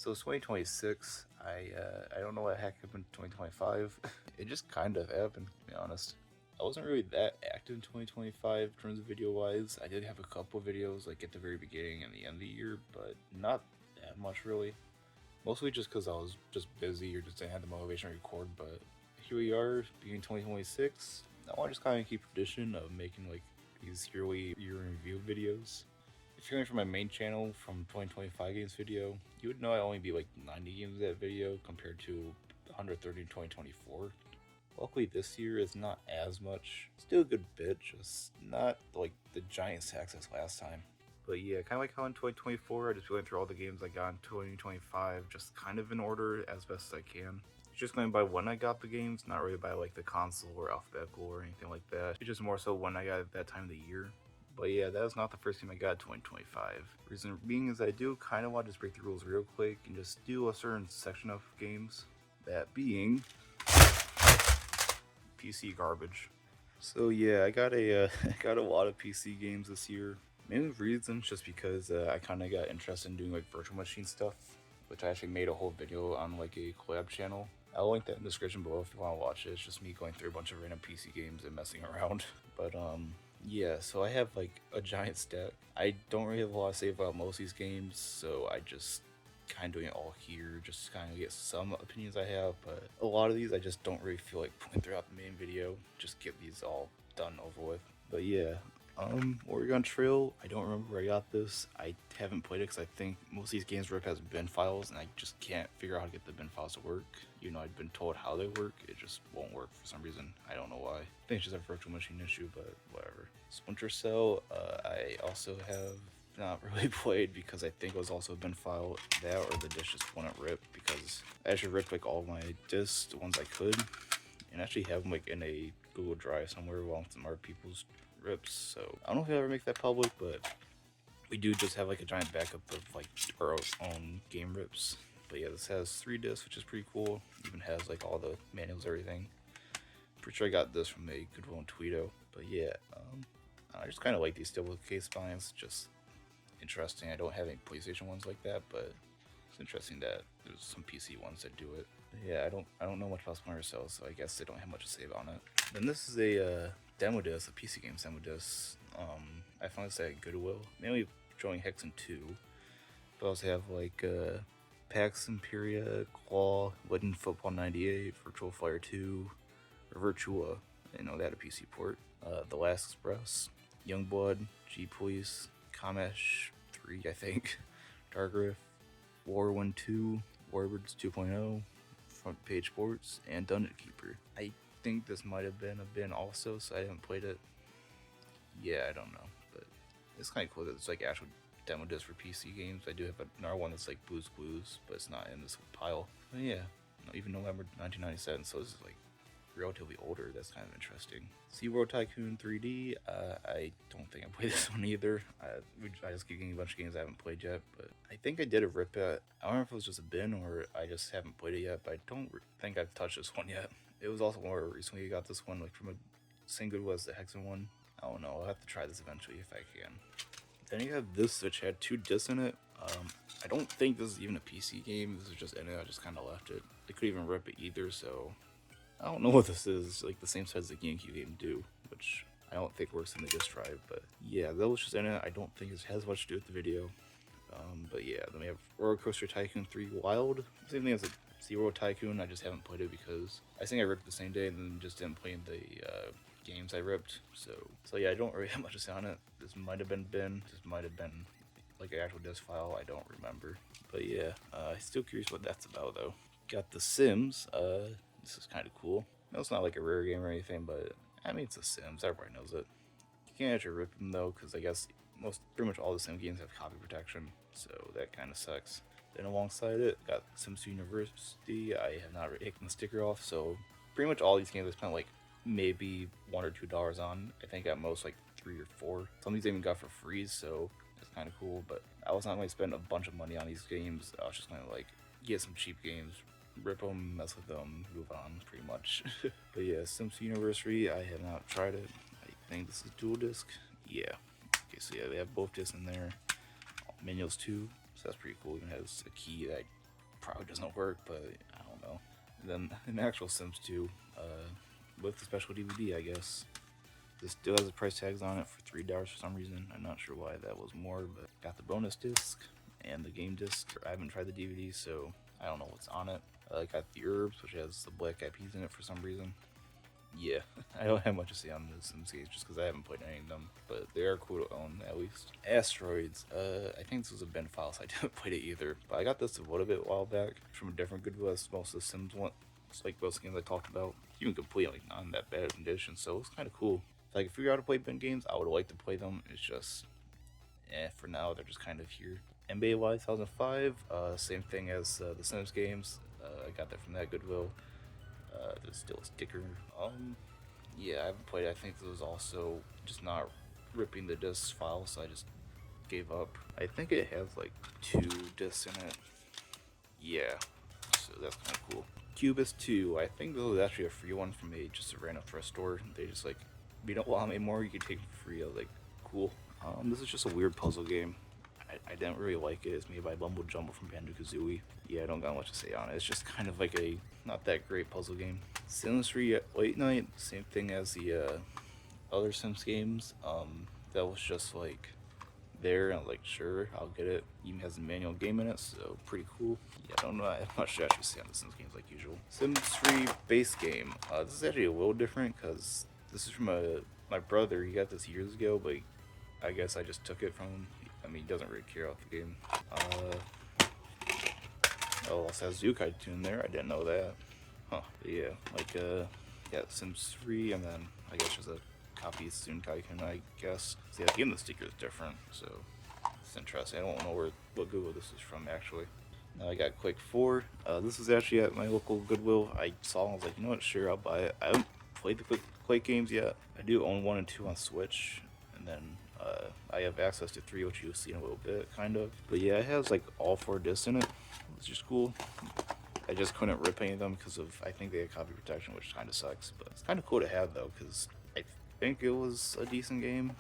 So it's 2026. I don't know what heck happened in 2025. It just kind of happened, to be honest. I wasn't really that active in 2025 in terms of video wise. I did have a couple videos like at the very beginning and the end of the year, but not that much really. Mostly just because I was just busy or just didn't have the motivation to record. But here we are, beginning 2026. I want to just kind of keep tradition of making like these yearly year in review videos. If you're going from my main channel from 2025 games video, you would know I only beat like 90 games in that video compared to 130 in 2024. Luckily this year is not as much, still a good bit, just not like the giant sacks as last time. But yeah, kind of like how in 2024, I just went through all the games I got in 2025, just kind of in order as best as I can. It's just going by when I got the games, not really by like the console or alphabetical or anything like that. It's just more so when I got it that time of the year. But yeah, that was not the first game I got in 2025. Reason being is I do kind of want to just break the rules real quick and just do a certain section of games. That being PC garbage. So yeah, I got a I got a lot of PC games this year. Main reasons just because I kind of got interested in doing like virtual machine stuff, which I actually made a whole video on like a collab channel. I'll link that in the description below if you want to watch it. It's just me going through a bunch of random PC games and messing around. But yeah, so I have like a giant stack. I don't really have a lot to say about most of these games, so I just kind of doing it all here just to kind of get some opinions I have, but a lot of these I just don't really feel like putting throughout the main video. Just get these all done over with. But yeah, Oregon Trail, I don't remember where I got this. I haven't played it because I think most of these games rip has bin files and I just can't figure out how to get the bin files to work. You know, I've been told how they work, it just won't work for some reason. I don't know why. I think it's just a virtual machine issue, but whatever. Splinter Cell, I also have not really played because I think it was also a bin file. That or the disc just wouldn't rip because I actually ripped like all of my discs, the ones I could, and actually have them like in a Google Drive somewhere along with some other people's rips. So I don't know if I'll ever make that public, but we do just have like a giant backup of like our own game rips. But yeah, this has 3 discs, which is pretty cool. Even has like all the manuals, everything. Pretty sure I got this from a Goodwill and Tweedo. But yeah, I just kind of like these steel case spines. Just interesting. I don't have any PlayStation ones like that, but it's interesting that there's some PC ones that do it. Yeah, I don't know much about Splinter Cell, so I guess they don't have much to say on it. Then this is a demo disc, a PC game demo disc. I found this at Goodwill, mainly showing Hexen 2, but I also have like Pax Imperia, Claw, Legend Football 98, Virtual Fire 2, or Virtua, you know, that had a PC port. The Last Express, Youngblood, G Police, Kamesh 3, I think, Dark Rift, War 2, Warbirds 2.0, Front Page Sports, and Dungeon Keeper. I think this might have been a bin also, so I haven't played it. Yeah, I don't know, but it's kind of cool that it's like actual demo disc for PC games. I do have another one that's like Blues Clues, but it's not in this pile. But yeah, even November 1997, so this is like relatively older. That's kind of interesting. SeaWorld Tycoon 3D. I don't think I played this one either. I just keep getting a bunch of games I haven't played yet, but I think I did a rip it. I don't know if it was just a bin or I just haven't played it yet, but I don't think I've touched this one yet. It was also more recently I got this one like from a same good as the Hexen one. I don't know. I'll have to try this eventually if I can. Then you have this, which had 2 discs in it. I don't think this is even a PC game. This is just in it. I just kind of left it. I couldn't even rip it either, so I don't know what this is. Like the same size as the GameCube game do, which I don't think works in the disk drive. But yeah, that was just in it. I don't think it has much to do with the video. But yeah, then we have Roller Coaster Tycoon 3 Wild. Same thing as a SeaWorld Tycoon. I just haven't played it because I think I ripped it the same day and then just didn't play in the games I ripped. So yeah, I don't really have much to say on it. This might have been bin. This might have been like an actual disc file. I don't remember. But yeah, I'm still curious what that's about though. Got The Sims. This is kind of cool. No, it's not like a rare game or anything, but I mean it's The Sims. Everybody knows it. You can't actually rip them though, because I guess pretty much all the Sim games have copy protection, so that kind of sucks. Then alongside it, got Sims University. I have not taken the sticker off, so pretty much all these games I spent like maybe $1 or $2 on. I think at most like 3 or 4. Some of these I even got for free, so it's kind of cool. But I was not going to spend a bunch of money on these games. I was just going to like get some cheap games, rip them, mess with them, move on, pretty much. But yeah, Sims University, I have not tried it. I think this is dual disc. Yeah. Okay, so yeah, they have both discs in there. Manuals too, so that's pretty cool. It even has a key that I probably doesn't work, but I don't know. And then an actual Sims 2, with the special DVD, I guess. This still has the price tags on it for $3 for some reason. I'm not sure why that was more, but got the bonus disc and the game disc. I haven't tried the DVD, so I don't know what's on it. I got the herbs, which has the black eyed peas in it for some reason. Yeah, I don't have much to say on the Sims games just because I haven't played any of them, but they are cool to own at least. Asteroids, I think this was a bin file, so I didn't play it either. But I got this a little bit a while back from a different Goodwill as most of the Sims one. It's like most games I talked about, even complete, like not in that bad condition, so it's kind of cool. If I could figure out how to play bin games, I would like to play them. It's just, for now they're just kind of here. NBA Live 2005, same thing as the Sims games. I got that from that Goodwill. There's still a sticker. Yeah, I haven't played it. I think this was also just not ripping the discs file, so I just gave up. I think it has like 2 discs in it. Yeah, so that's kind of cool. Cubist 2, I think this was actually a free one from just a random thrift store. They just like, if you don't want them anymore, you can take them for free. I was like, cool. This is just a weird puzzle game. I didn't really like it. It's made by Bumble Jumble from Banjo-Kazooie. Yeah, I don't got much to say on it. It's just kind of like a not that great puzzle game. Sims 3 Late Night, same thing as the other Sims games. That was just like there, and I was like, sure, I'll get it. Even has a manual game in it, so pretty cool. Yeah, I don't know. I'm not sure I should say on the Sims games like usual. Sims 3 base game. This is actually a little different because this is from my brother. He got this years ago, but I guess I just took it from him. I mean, he doesn't really care about the game. Oh, also has Zukai Tune there. I didn't know that. Huh. But yeah, like, yeah, Sims 3, and then I guess there's a copy of Sunkai Kun, I guess. See, the game the sticker is different, so it's interesting. I don't know what Goodwill this is from, actually. Now I got Quake 4. This is actually at my local Goodwill. I saw it, I was like, you know what, sure, I'll buy it. I haven't played the Quake games yet. I do own 1 and 2 on Switch, and then I have access to 3, which you'll see in a little bit, kind of. But yeah, it has like all 4 discs in it, which is cool. I just couldn't rip any of them because of, I think they had copy protection, which kind of sucks. But it's kind of cool to have though, because I think it was a decent game.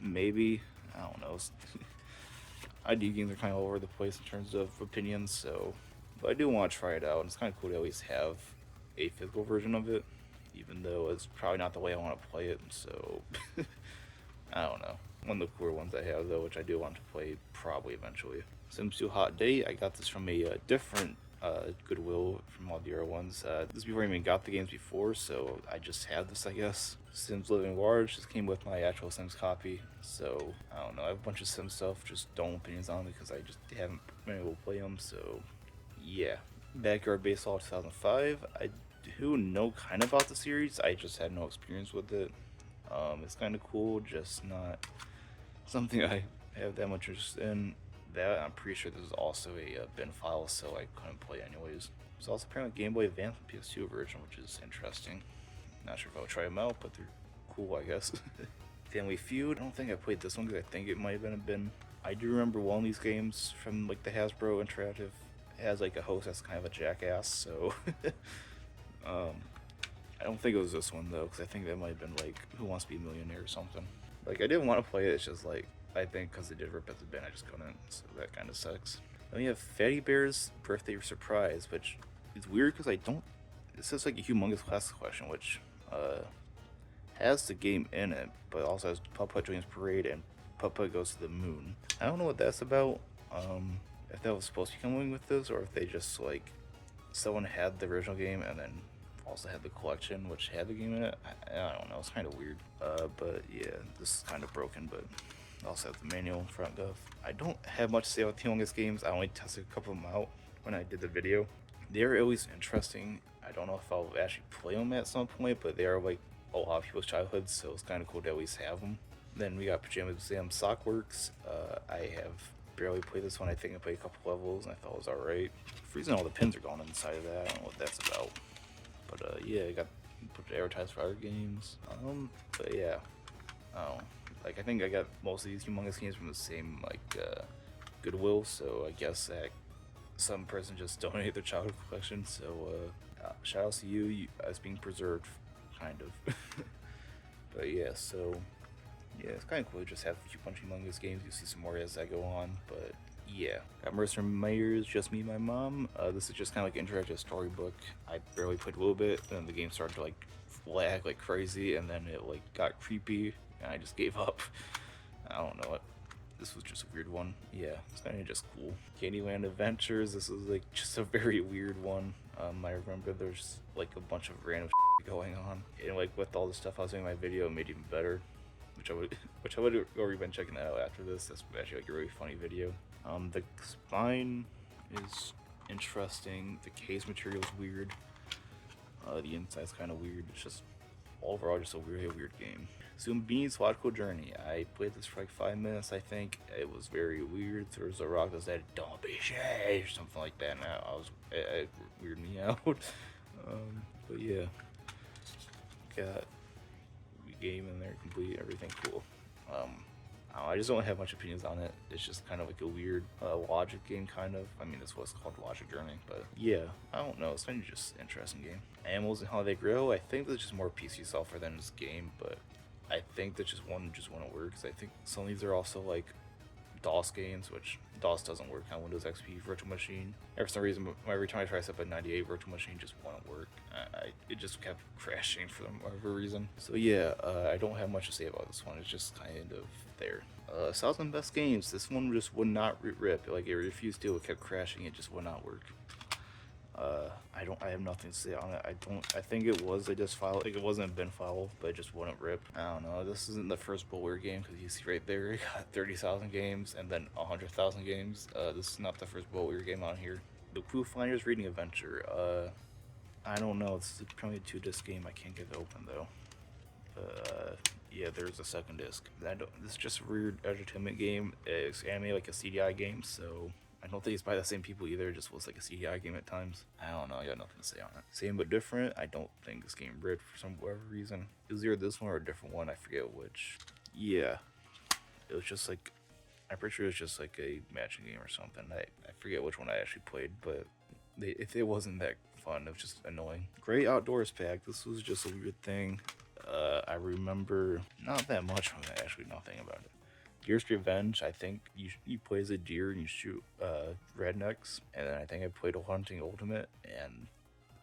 Maybe, I don't know. ID games are kind of all over the place in terms of opinions, so. But I do want to try it out, and it's kind of cool to always have a physical version of it, even though it's probably not the way I want to play it. So I don't know. One of the cooler ones I have though, which I do want to play probably eventually. Sims 2 Hot Day. I got this from a different Goodwill from all the other ones. This before I even got the games before, so I just had this, I guess. Sims Living Large just came with my actual Sims copy, so I don't know. I have a bunch of Sims stuff, just don't opinions on it because I just haven't been able to play them. So yeah, Backyard Baseball 2005. I do know kind of about the series. I just had no experience with it. It's kind of cool, just not something I have that much interest in. That I'm pretty sure this is also a bin file, so I couldn't play anyways. There's also apparently Game Boy Advance and PS2 version, which is interesting. Not sure if I'll try them out, but they're cool, I guess. Family Feud. I don't think I played this one because I think it might have been a bin. I do remember one of these games from like the Hasbro Interactive. It has like a host that's kind of a jackass, so I don't think it was this one though, because I think that might have been like Who Wants to Be a Millionaire or something. Like I didn't want to play it. It's just like I think because they did rip at the bin, I just couldn't. So that kind of sucks. Then we have Fatty Bear's Birthday Surprise, which is weird because I don't. It says like a humongous classic question, which has the game in it, but also has Putt joins Parade and Putt Goes to the Moon. I don't know what that's about. If that was supposed to be coming with this, or if they just like someone had the original game and then also had the collection which had the game in it. I don't know. It's kind of weird. But yeah, this is kind of broken, but also have the manual in front of. I don't have much to say about the Humongous games. I only tested a couple of them out when I did the video. They're always interesting. I don't know if I'll actually play them at some point, but they are like a lot of people's childhoods, so it's kind of cool to always have them. Then we got Pajama Museum Sockworks. I have barely played this one. I think I played a couple levels and I thought it was alright. For reason all the pins are going inside of that. I don't know what that's about. But yeah, I got advertised for other games. But yeah, like I think I got most of these humongous games from the same like Goodwill. So I guess that some person just donated their childhood collection. So shout out to you as being preserved, kind of. But yeah, so yeah, it's kind of cool to just have a bunch of humongous games. You see some more as I go on, but Yeah, got Mercer Myers, Just Me, My Mom. This is just kind of like an interactive storybook. I barely played a little bit, and then the game started to like lag like crazy, and then it like got creepy, and I just gave up. I don't know. This was just a weird one. Yeah, it's kind of just cool. Candyland Adventures. This was like just a very weird one. I remember there's like a bunch of random going on, and like with all the stuff I was doing in my video, it made it even better. Which I would already been checking that out after this. That's actually like a really funny video. The spine is interesting. The case material is weird. The inside's kind of weird. It's just overall just a really weird game. Zombini's Logical Journey. I played this for like 5 minutes, I think. It was very weird. There was a rock that said, "Don't be shy," or something like that, and it weirded me out. But yeah, got the game in there, complete, everything cool. I just don't have much opinions on it. It's just kind of like a weird logic game, kind of. I mean, this was called Logic Journey, but yeah, I don't know. It's kind of just an interesting game. Animals and How They Grow. I think that's just more PC software than this game, but I think that just wouldn't work. Because I think some of these are also like DOS games, which DOS doesn't work on Windows XP Virtual Machine. And for some reason, every time I try to set up a 98 Virtual Machine, just wouldn't work. It just kept crashing for whatever reason. So yeah, I don't have much to say about this one. It's just kind of there. 1,000 Best Games. This one just would not rip. Like it refused to. It kept crashing. It just would not work. I have nothing to say on it. I think it was a disk file. Like it wasn't a bin file, but it just wouldn't rip. I don't know. This isn't the first Bulwer game, because you see right there, it got 30,000 games and then 100,000 games. This is not the first Bulwer game on here. The Clue Finders Reading Adventure. I don't know. This is probably a 2-disc game. I can't get it open though. Yeah, there's a second disc. This is just a weird entertainment game. It's animated like a CDI game, so I don't think it's by the same people either. It just was like a CDI game at times. I don't know. I got nothing to say on it. Same but different. I don't think this game ripped for some whatever reason. It was either this one or a different one. I forget which. Yeah, it was just like, I'm pretty sure it was just like a matching game or something. I forget which one I actually played, but if it wasn't that fun, it was just annoying. Great Outdoors Pack. This was just a weird thing. I remember not that much from it, actually, nothing about it. Deer's Revenge, I think you play as a deer and you shoot rednecks, and then I think I played a Hunting Ultimate, and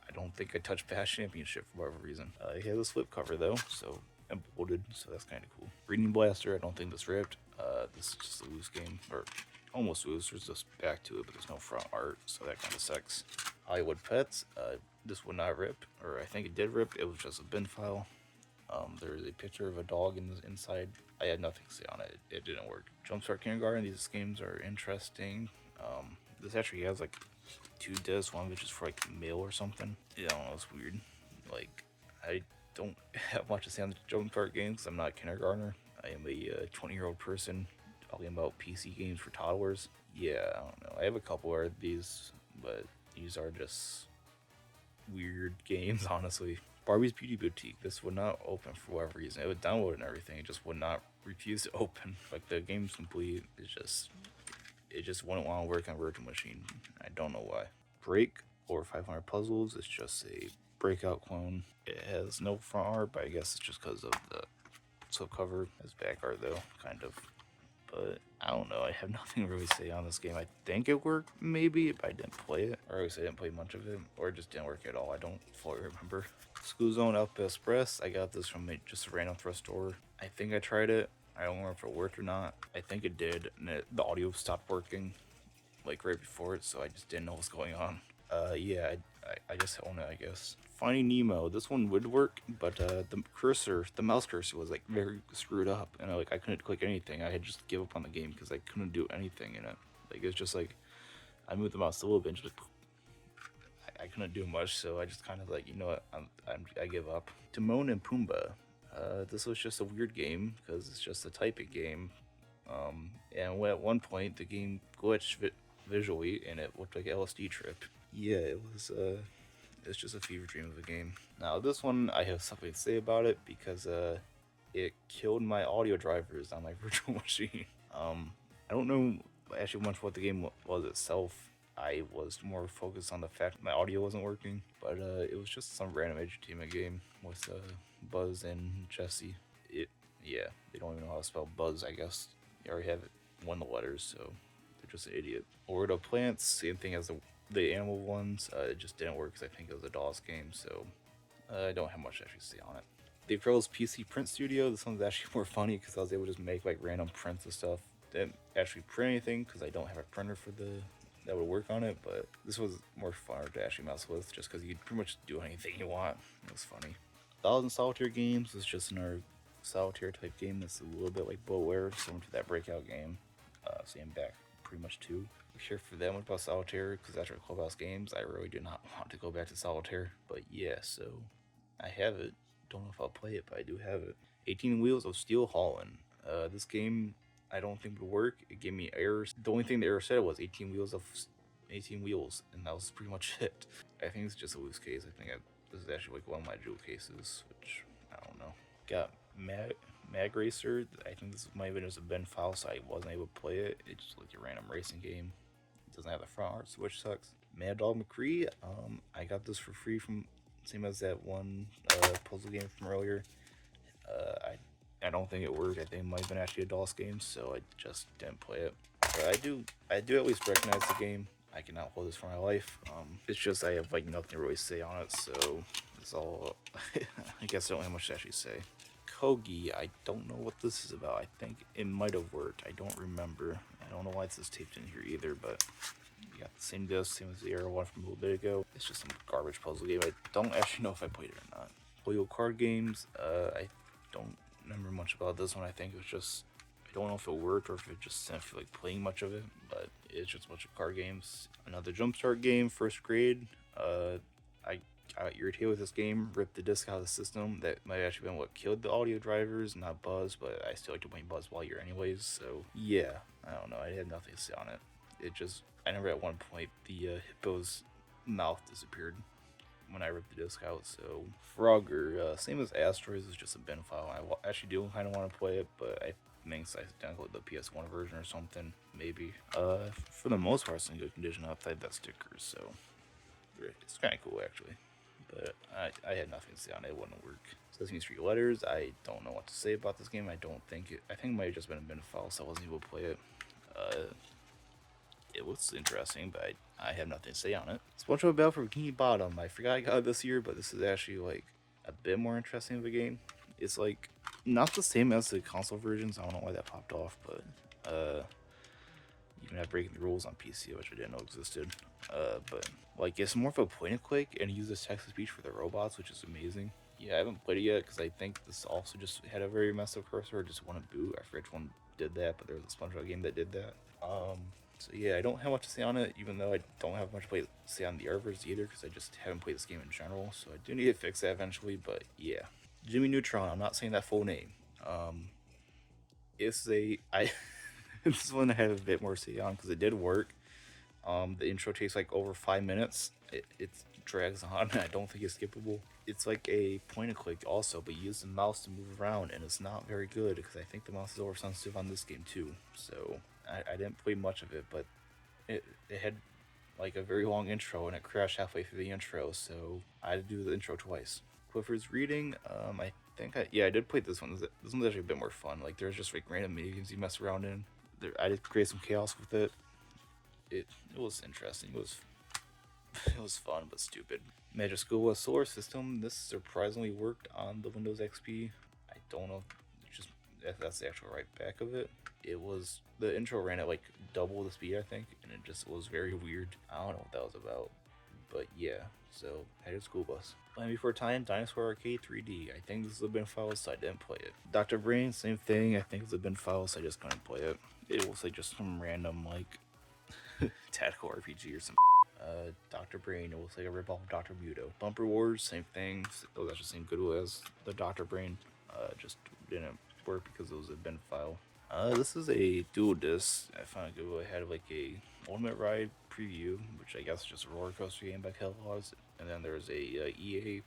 I don't think I touched Past Championship for whatever reason. It has a slip cover though, so and bolded, so that's kind of cool. Reading Blaster, I don't think this ripped. This is just a loose game, or almost loose. There's just back to it, but there's no front art, so that kind of sucks. Hollywood Pets, this would not rip, or I think it did rip. It was just a bin file. There's a picture of a dog inside. I had nothing to say on it. It didn't work. Jumpstart Kindergarten. These games are interesting. This actually has like 2 discs, one which is for like mail or something. Yeah, I don't know. It's weird. Like, I don't have much to say on the Jumpstart games. I'm not a kindergartner. I am a 20-year-old person talking about PC games for toddlers. Yeah, I don't know. I have a couple of these, but these are just weird games, honestly. Barbie's Beauty Boutique. This would not open for whatever reason. It would download and everything. It just would not refuse to open. Like the game's complete. It just wouldn't want to work on Virtual Machine. I don't know why. Break or 500 Puzzles. It's just a Breakout clone. It has no front art, but I guess it's just because of the slipcover. It's back art though, kind of. But I don't know. I have nothing to really say on this game. I think it worked, maybe, if I didn't play it. Or at least I didn't play much of it. Or it just didn't work at all. I don't fully remember. School Zone Alpha Express. I got this from just a random thrift store. I think I tried it. I don't remember if it worked or not. I think it did. And the audio stopped working like right before it, so I just didn't know what was going on. Yeah, I just own it, I guess. Finding Nemo. This one would work, but the mouse cursor was like very screwed up, and I couldn't click anything. I had just give up on the game because I couldn't do anything in it. Like it's just like I moved the mouse a little bit, and just I couldn't do much, so I just kind of like, you know what, I give up. Timon and Pumbaa. This was just a weird game because it's just a typing game. And at one point the game glitched visually, and it looked like an LSD trip. Yeah, it's just a fever dream of a game. Now this one, I have something to say about it because it killed my audio drivers on my virtual machine. I don't know actually much what the game was itself. I was more focused on the fact my audio wasn't working, but it was just some random edutainment game with Buzz and Jesse. Yeah, they don't even know how to spell Buzz, I guess. They already have one of the letters, so they're just an idiot. Order of Plants, same thing as the animal ones. It just didn't work because I think it was a DOS game, so I don't have much to actually say on it. The Pros PC Print Studio, this one's actually more funny because I was able to just make like random prints and stuff. Didn't actually print anything because I don't have a printer for that would work on it, but this was more fun to actually mess with just because you could pretty much do anything you want. It was funny. Thousand Solitaire Games is just another solitaire type game that's a little bit like Bloatware, similar to that Breakout game. Same back pretty much too. Sure for that much about Solitaire because after Clubhouse Games, I really do not want to go back to Solitaire. But yeah, so I have it. Don't know if I'll play it, but I do have it. 18 Wheels of Steel Holland. This game I don't think would work. It gave me errors. The only thing the error said was 18 wheels, and that was pretty much it. I think it's just a loose case. I think this is actually like one of my jewel cases, which I don't know. Got Mag Racer. I think this might have been just a bin file, so I wasn't able to play it. It's just like a random racing game. It doesn't have the front art, which sucks. Mad Dog McCree. I got this for free from same as that one puzzle game from earlier. I don't think it worked. I think it might have been actually a DOS game, so I just didn't play it. But I do at least recognize the game. I cannot hold this for my life. It's just I have like nothing to really say on it, so it's all. I guess I don't have much to actually say. Kogi, I don't know what this is about. I think it might have worked. I don't remember. I don't know why it's taped in here either, but you got the same disc, same as the Arrow one from a little bit ago. It's just some garbage puzzle game. I don't actually know if I played it or not. Loyal Card Games, I don't remember much about this one. I think it was just, I don't know if it worked or if it just didn't feel like playing much of it, but it's just a bunch of card games. Another Jumpstart game, first grade. I got irritated with this game, ripped the disc out of the system. That might have actually been what killed the audio drivers, not Buzz, but I still like to play Buzz while you're anyways, so yeah, I don't know, I had nothing to say on it. It just, I remember at one point the hippo's mouth disappeared when I ripped the disc out, so Frogger, same as Asteroids, is just a bin file. I actually do kind of want to play it, but I think it's identical to the PS1 version or something, maybe. For the most part, it's in good condition outside that sticker, so it's kind of cool actually. But I had nothing to say on it. It wouldn't work. Sesame Street Letters, I don't know what to say about this game. I think it might have just been a bin file, so I wasn't able to play it. It looks interesting, but I have nothing to say on it. SpongeBob Battle for Bikini Bottom. I forgot I got it this year, but this is actually like a bit more interesting of a game. It's like not the same as the console versions. I don't know why that popped off, but you can have Breaking the Rules on PC, which I didn't know existed. But like it's more of a point and click, and it uses text to speech for the robots, which is amazing. Yeah, I haven't played it yet because I think this also just had a very massive cursor, just one boot. I forget which one did that, but there was a SpongeBob game that did that. So yeah, I don't have much to say on it, even though I don't have much to say on the Arvers either, because I just haven't played this game in general. So I do need to fix that eventually. But yeah, Jimmy Neutron. I'm not saying that full name. It's this one I have a bit more to say on because it did work. The intro takes like over 5 minutes. It drags on. I don't think it's skippable. It's like a point and click also, but you use the mouse to move around, and it's not very good because I think the mouse is oversensitive on this game too. So I didn't play much of it, but it had like a very long intro and it crashed halfway through the intro, so I had to do the intro twice. Clifford's Reading, I did play this one. This one's actually a bit more fun. Like there's just like random mini games you mess around in. I did create some chaos with it. It was interesting. It was fun but stupid. Magic School Bus Solar System. This surprisingly worked on the Windows XP. I don't know if that's the actual right back of it. The intro ran at like double the speed, I think, and it just was very weird. I don't know what that was about, but yeah. So Magic School Bus. Land Before Time, Dinosaur Arcade 3D. I think this is a bin file, so I didn't play it. Dr. Brain, same thing. I think it's a bin file, so I just couldn't play it. It was like just some random like tactical RPG or some. Dr. Brain, it looks like a ripoff of Dr. Muto. Bumper Wars, same thing. It was actually same good as the Dr. Brain. Just didn't work because it was a bin file. This is a dual disc. I found a good way. I had like a Ultimate Ride preview, which I guess is just a roller coaster game by Kellogg's, and then there's a EA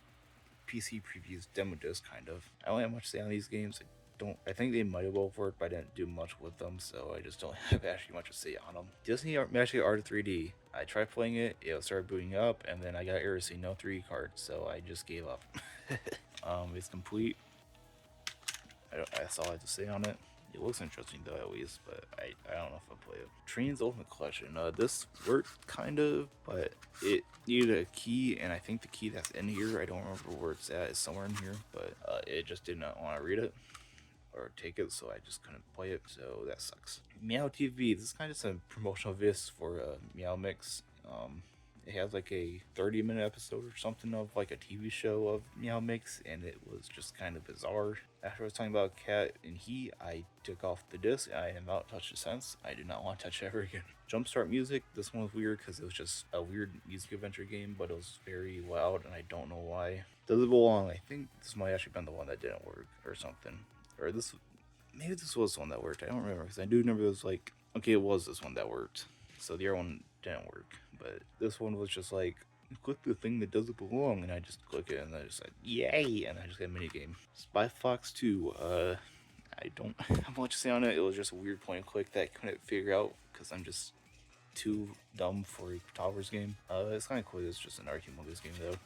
PC previews demo disc kind of. I don't have much to say on these games. I think they might have both worked, but I didn't do much with them, so I just don't have actually much to say on them. Disney Magic Art 3D. I tried playing it, it started booting up, and then I got errors saying no 3D card, so I just gave up. It's complete. That's all I have to say on it. It looks interesting though, at least, but I don't know if I'll play it. Trains Ultimate Collection. This worked kind of, but it needed a key, and I think the key that's in here, I don't remember where it's at. It's somewhere in here, but it just did not want to read it or take it, so I just couldn't play it. So that sucks. Meow TV. This is kind of some promotional vis for Meow Mix. It has like a 30-minute episode or something of like a TV show of Meow Mix, and it was just kind of bizarre. After I was talking about Cat and He, I took off the disc. I have not touched it since. I do not want to touch it ever again. Jumpstart Music. This one was weird because it was just a weird music adventure game, but it was very loud, and I don't know why. Does it belong? I think this might actually been the one that didn't work or something. Or this, maybe this was the one that worked. I don't remember because I do remember it was like, okay, it was this one that worked. So the other one didn't work, but this one was just like, click the thing that doesn't belong, and I just click it, and I just like, yay, and I just got a mini game. Spy Fox 2. I don't have much to say on it. It was just a weird point and click that I couldn't figure out because I'm just too dumb for a Towers game. It's kind of cool. It's just an Archimogis game though.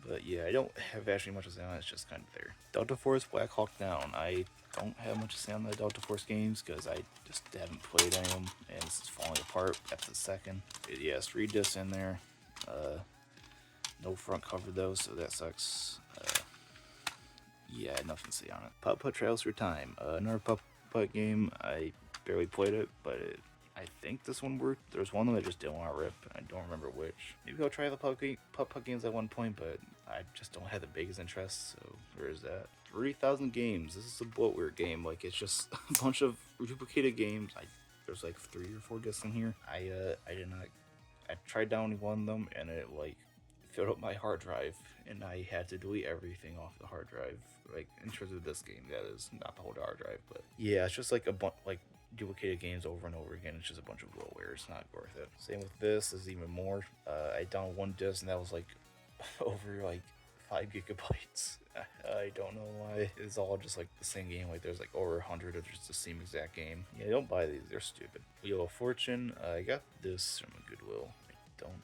But yeah, I don't have actually much to say on it. It's just kind of there. Delta Force Black Hawk Down. I don't have much to say on the Delta Force games because I just haven't played any of them, and this is falling apart after the second. Yeah, it's 3 discs in there. No front cover though, so that sucks. Yeah, nothing to say on it. Putt Putt Trails Through Time. Another Putt Putt game. I barely played it, but I think this one worked. There's one that I just didn't want to rip, and I don't remember which. Maybe I'll try the Putt Putt games at one point, but I just don't have the biggest interest, so where is that? 3,000 games. This is a bloatware game. Like, it's just a bunch of duplicated games. There's like 3 or 4 discs in here. I did not. I tried downloading one of them, and it like filled up my hard drive, and I had to delete everything off the hard drive. Like, in terms of this game, that is not the whole hard drive, but yeah, it's just like a bunch like duplicated games over and over again. It's just a bunch of bloatware. It's not worth it. Same with this. Is even more. I downloaded one disc, and that was like over like 5 gigabytes. I don't know why. It's all just like the same game. Like, there's like over 100 of just the same exact game. Yeah, don't buy these. They're stupid. Wheel of Fortune. I got this from a Goodwill. I don't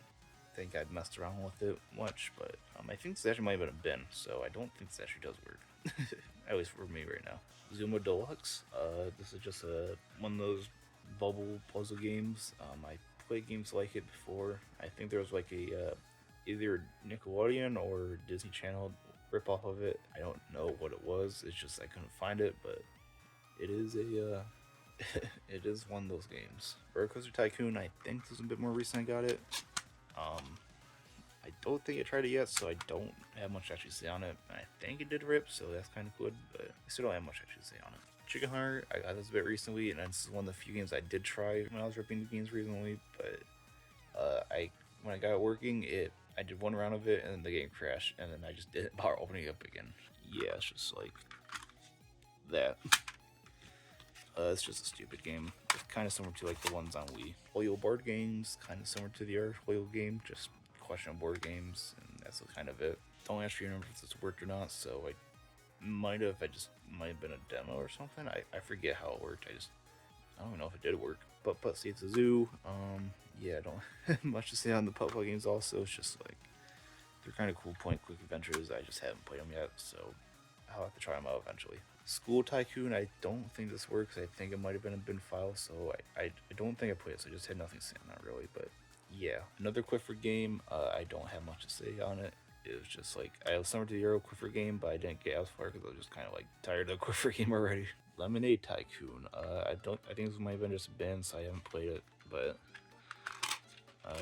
think I've messed around with it much, but I think this actually might have been a bin, so I don't think this actually does work. At least for me right now. Zuma Deluxe. This is just one of those bubble puzzle games. I played games like it before. I think there was like a either Nickelodeon or Disney Channel rip off of it. I don't know what it was. It's just I couldn't find it, but it is a it is one of those games. Roller Coaster Tycoon. I think this is a bit more recent. I got it. I don't think I tried it yet, so I don't have much to actually say on it. I think it did rip, so that's kind of good, but I still don't have much to actually say on it. Chicken Heart, I got this a bit recently, and this is one of the few games I did try when I was ripping the games recently, but when I got it working, I did one round of it, and then the game crashed, and then I just didn't bother opening it up again. Yeah, it's just like that. It's just a stupid game. It's kind of similar to like the ones on Wii. Oil board games, kind of similar to the other Oil game, just question on board games, and that's kind of it. Don't actually remember if this worked or not, so I might have been a demo or something. I forget how it worked. I don't even know if it did work. But see, it's a zoo. Yeah, I don't have much to say on the Putt Putt games. Also, it's just like they're kind of cool point quick adventures. I just haven't played them yet, so I'll have to try them out eventually. School Tycoon, I don't think this works. I think it might have been a bin file, so I don't think I played it, so I just had nothing to say on that really, but yeah. Another Quifford game, I don't have much to say on it. It was just like, I was similar to the Euro Quifford game, but I didn't get as far because I was just kind of like tired of the Quifford game already. Lemonade Tycoon, I think this might have been just a bin, so I haven't played it, but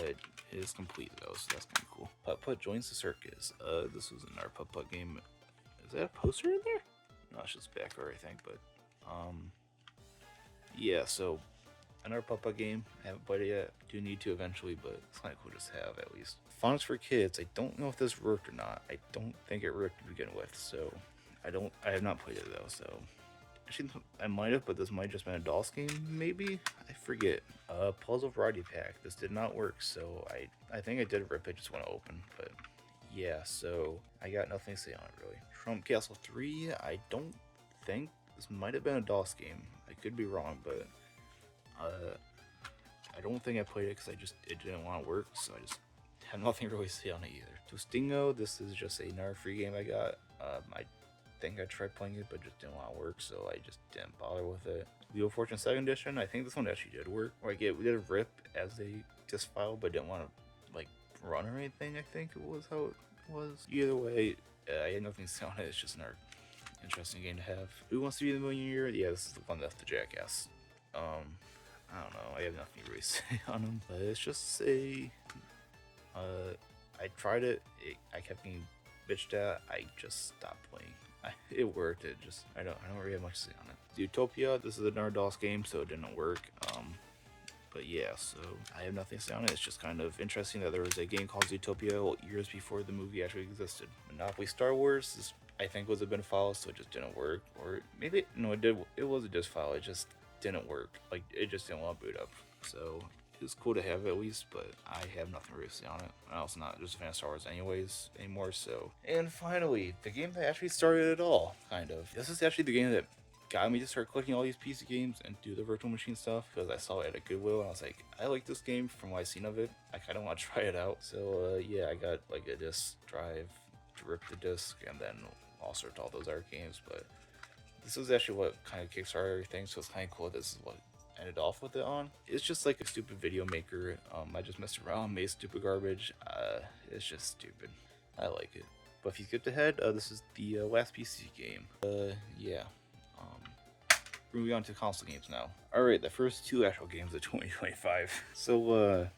it is complete though, so that's kind of cool. Putt Putt Joins the Circus. This was in our Putt Putt game. Is that a poster in there? No, it's just backer, I think, but yeah, so another Putt Putt game. I haven't played it yet. Do need to eventually, but it's kind of cool to just have at least. Phonics for Kids. I don't know if this worked or not. I don't think it worked to begin with, so I have not played it though, so actually I might have, but this might just been a DOS game, maybe? I forget. Puzzle Variety Pack. This did not work, so I think I did rip it, just want to open, but yeah, so I got nothing to say on it really. Trump Castle 3, I don't think this might have been a DOS game. I could be wrong, but I don't think I played it because it didn't want to work, so I just had nothing really to say on it either. Twistingo, this is just another free game I got. I think I tried playing it, but just didn't want to work, so I just didn't bother with it. Wheel of Fortune 2nd Edition, I think this one actually did work. Like, it did rip as a disk file, but didn't want to, like, run or anything, I think it was how it was. Either way, I had nothing to say on it, it's just another interesting game to have. Who Wants to Be the Millionaire? Yeah, this is the one that's the Jackass. I don't know, I have nothing to really say on them, but it's just a, I tried it, I kept getting bitched at, I just stopped playing. It worked, I don't really have much to say on it. Utopia, this is another DOS game, so it didn't work. But yeah, so I have nothing to say on it. It's just kind of interesting that there was a game called Zootopia years before the movie actually existed. Monopoly Star Wars is, I think, was a bin file, so it just didn't work. Or maybe, no, it did. It was a disk file. It just didn't work. Like, it just didn't want to boot up. So it was cool to have at least, but I have nothing really to say on it. I'm also not just a fan of Star Wars anyways anymore, so. And finally, the game that actually started it all, kind of. This is actually the game that got me to start collecting all these PC games and do the virtual machine stuff, because I saw it at Goodwill and I was like, I like this game from what I've seen of it. I kind of want to try it out. So yeah, I got like a disc drive to rip the disc and then all sorts of all those other games. But this is actually what kind of kickstarted everything, so it's kind of cool. This is what ended off with it on. It's just like a stupid video maker. I just messed around, made stupid garbage. It's just stupid. I like it. But if you skipped ahead, this is the last PC game. Yeah. Moving on to console games now. Alright, the first two actual games of 2025. So,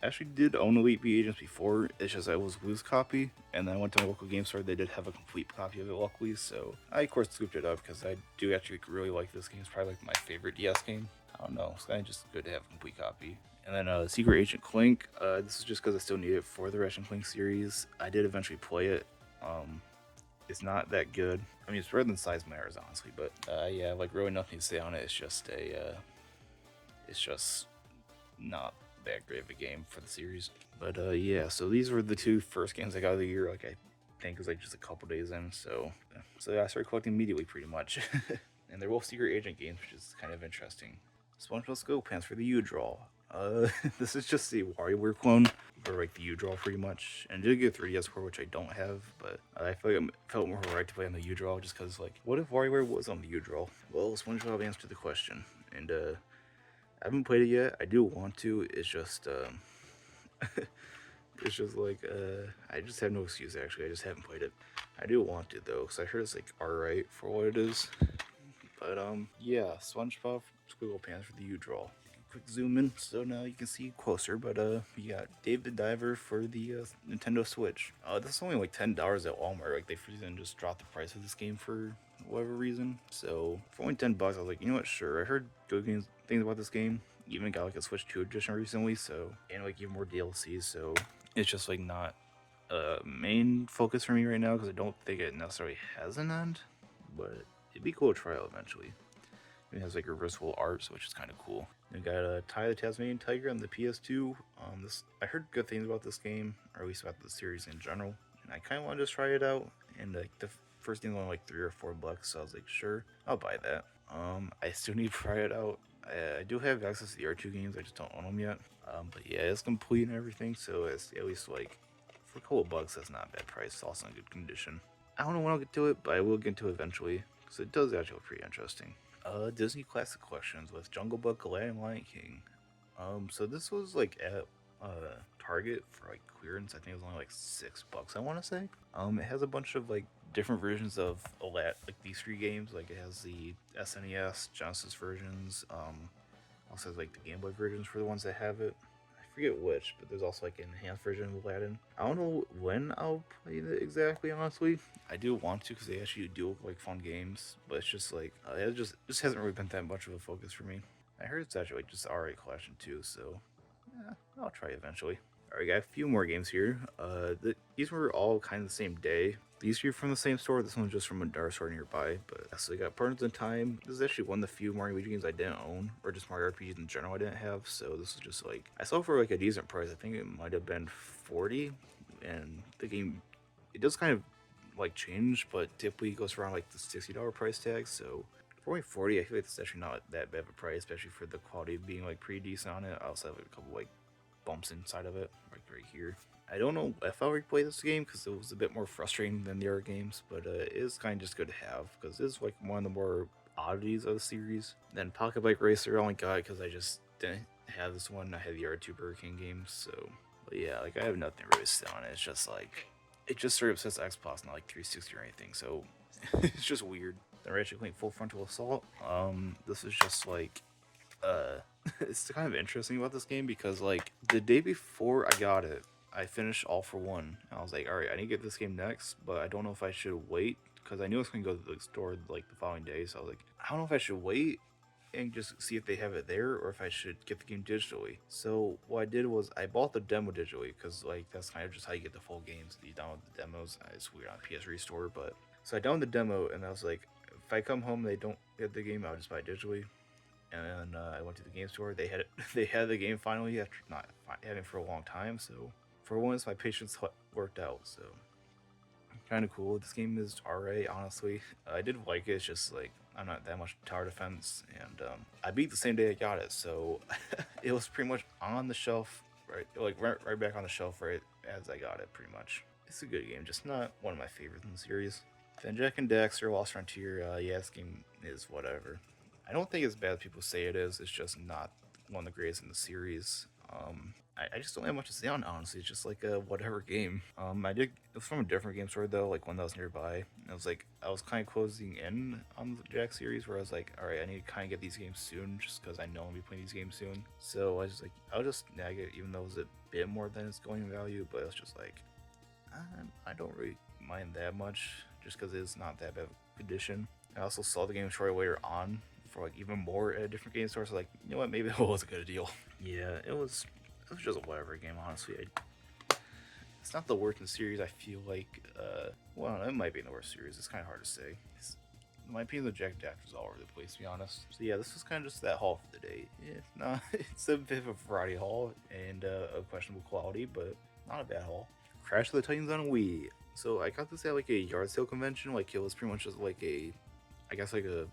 I actually did own Elite Beat Agents before, it's just I was loose copy, and then I went to my local game store, they did have a complete copy of it luckily, so I of course scooped it up, because I do actually really like this game. It's probably like my favorite DS game. I don't know, it's kind of just good to have a complete copy. And then Secret Agent Clink, this is just because I still need it for the Ratchet and Clank series. I did eventually play it. It's not that good. I mean, it's better than Size Matters, honestly, but yeah, like really nothing to say on it. It's just it's just not that great of a game for the series. But yeah, so these were the two first games I got of the year. Like I think it was like just a couple days in. So yeah, I started collecting immediately, pretty much. And they're both Secret Agent games, which is kind of interesting. SpongeBob SquarePants for the U-Draw. This is just the WarioWare clone, or like the U-Draw pretty much. And I did get 3DS port, which I don't have, but I feel like I felt more right to play on the U-Draw, just because like, what if WarioWare was on the U-Draw? Well, SpongeBob answered the question, and I haven't played it yet. I do want to. It's just it's just like I just have no excuse actually. I just haven't played it. I do want to though, because I heard it's like alright for what it is. But yeah, SpongeBob SquarePants for the U-Draw. Quick zoom in so now you can see closer, but we got Dave the Diver for the Nintendo Switch. This is only like $10 at Walmart. Like they freaking just dropped the price of this game for whatever reason. So for only $10, I was like, you know what, sure. I heard good things about this game. Even got like a Switch 2 edition recently, so, and like even more DLCs, so it's just like not a main focus for me right now, because I don't think it necessarily has an end, but it'd be cool to try out eventually. It has like reversible art, which is kind of cool. We got Ty the Tasmanian Tiger on the PS2. I heard good things about this game, or at least about the series in general, and I kind of want to just try it out. And like the first thing was only like $3 or $4, so I was like, sure, I'll buy that. I still need to try it out. I do have access to the R2 games, I just don't own them yet. But yeah, it's complete and everything, so it's at least like for a couple bucks, that's not a bad price. It's also in good condition. I don't know when I'll get to it, but I will get to it eventually, because it does actually look pretty interesting. Disney Classic Collections with Jungle Book, Aladdin, Lion King. So this was like at Target for like clearance. I think it was only like $6, I want to say. It has a bunch of like different versions of Aladdin, like these three games. Like it has the SNES, Genesis versions. Also has like the Game Boy versions for the ones that have it. I forget which, but there's also like an enhanced version of Aladdin. I don't know when I'll play it exactly, honestly. I do want to, because they actually do look like fun games, but it's just like it just hasn't really been that much of a focus for me. I heard it's actually like just alright collection too, so yeah, I'll try eventually. Alright, got a few more games here. These were all kind of the same day. These two from the same store. This one's just from a dollar store nearby. But so we got Partners in Time. This is actually one of the few Mario Luigi games I didn't own, or just Mario RPGs in general I didn't have. So this is just like, I saw it for like a decent price. I think it might have been 40, and the game, it does kind of like change, but typically goes around like the $60 price tag. So for only 40, I feel like it's actually not that bad of a price, especially for the quality being like pretty decent on it. I also have a couple like bumps inside of it, like right here. I don't know if I'll replay this game because it was a bit more frustrating than the other games, but it is kind of just good to have because it's like one of the more oddities of the series. Then Pocket Bike Racer I only got it because I just didn't have this one. I had the other two Burger King games, so but yeah, like I have nothing really to say on it. It's just like it just straight up says Xbox, not like 360 or anything, so it's just weird. The Ratchet Clank Full Frontal Assault. This is just like it's kind of interesting about this game because like the day before I got it, I finished All for One. I was like, all right, I need to get this game next, but I don't know if I should wait because I knew I was gonna go to the store like the following day. So I was like, I don't know if I should wait and just see if they have it there or if I should get the game digitally. So what I did was I bought the demo digitally because like that's kind of just how you get the full games. You download the demos. It's weird on PS Restore, but so I downloaded the demo and I was like, if I come home and they don't get the game, I'll just buy it digitally. And then I went to the game store. They had it. They had the game finally after not having it for a long time. So for once, my patience worked out. So kind of cool. This game is alright, honestly. I did like it. It's just like I'm not that much tower defense, and I beat the same day I got it. So it was pretty much on the shelf, right back on the shelf right as I got it. Pretty much. It's a good game, just not one of my favorites in the series. Then Jak and Daxter Lost Frontier. Yeah, this game is whatever. I don't think it's bad as people say it is. It's just not one of the greatest in the series. I just don't have much to say on it, honestly. It's just like a whatever game. It was from a different game store though, like one that was nearby. And I was kind of closing in on the Jak series where I was like, all right, I need to kind of get these games soon just because I know I'll be playing these games soon. So I was just like, I'll just nag it even though it was a bit more than its going value, but it's just like, I don't really mind that much just because it's not that bad of a condition. I also saw the game store later on for like even more at a different game store. So like, you know what? Maybe it was a good deal. Yeah, it was. It was just a whatever game. Honestly, it's not the worst in the series. I feel like. Well, it might be in the worst series. It's kind of hard to say. My opinion of Jak Daxter is all over the place, to be honest. So yeah, this was kind of just that haul for the day. Yeah, no, it's a bit of a variety haul and a questionable quality, but not a bad haul. Crash of the Titans on Wii. So I got this at like a yard sale convention. Like it was pretty much just like I guess like a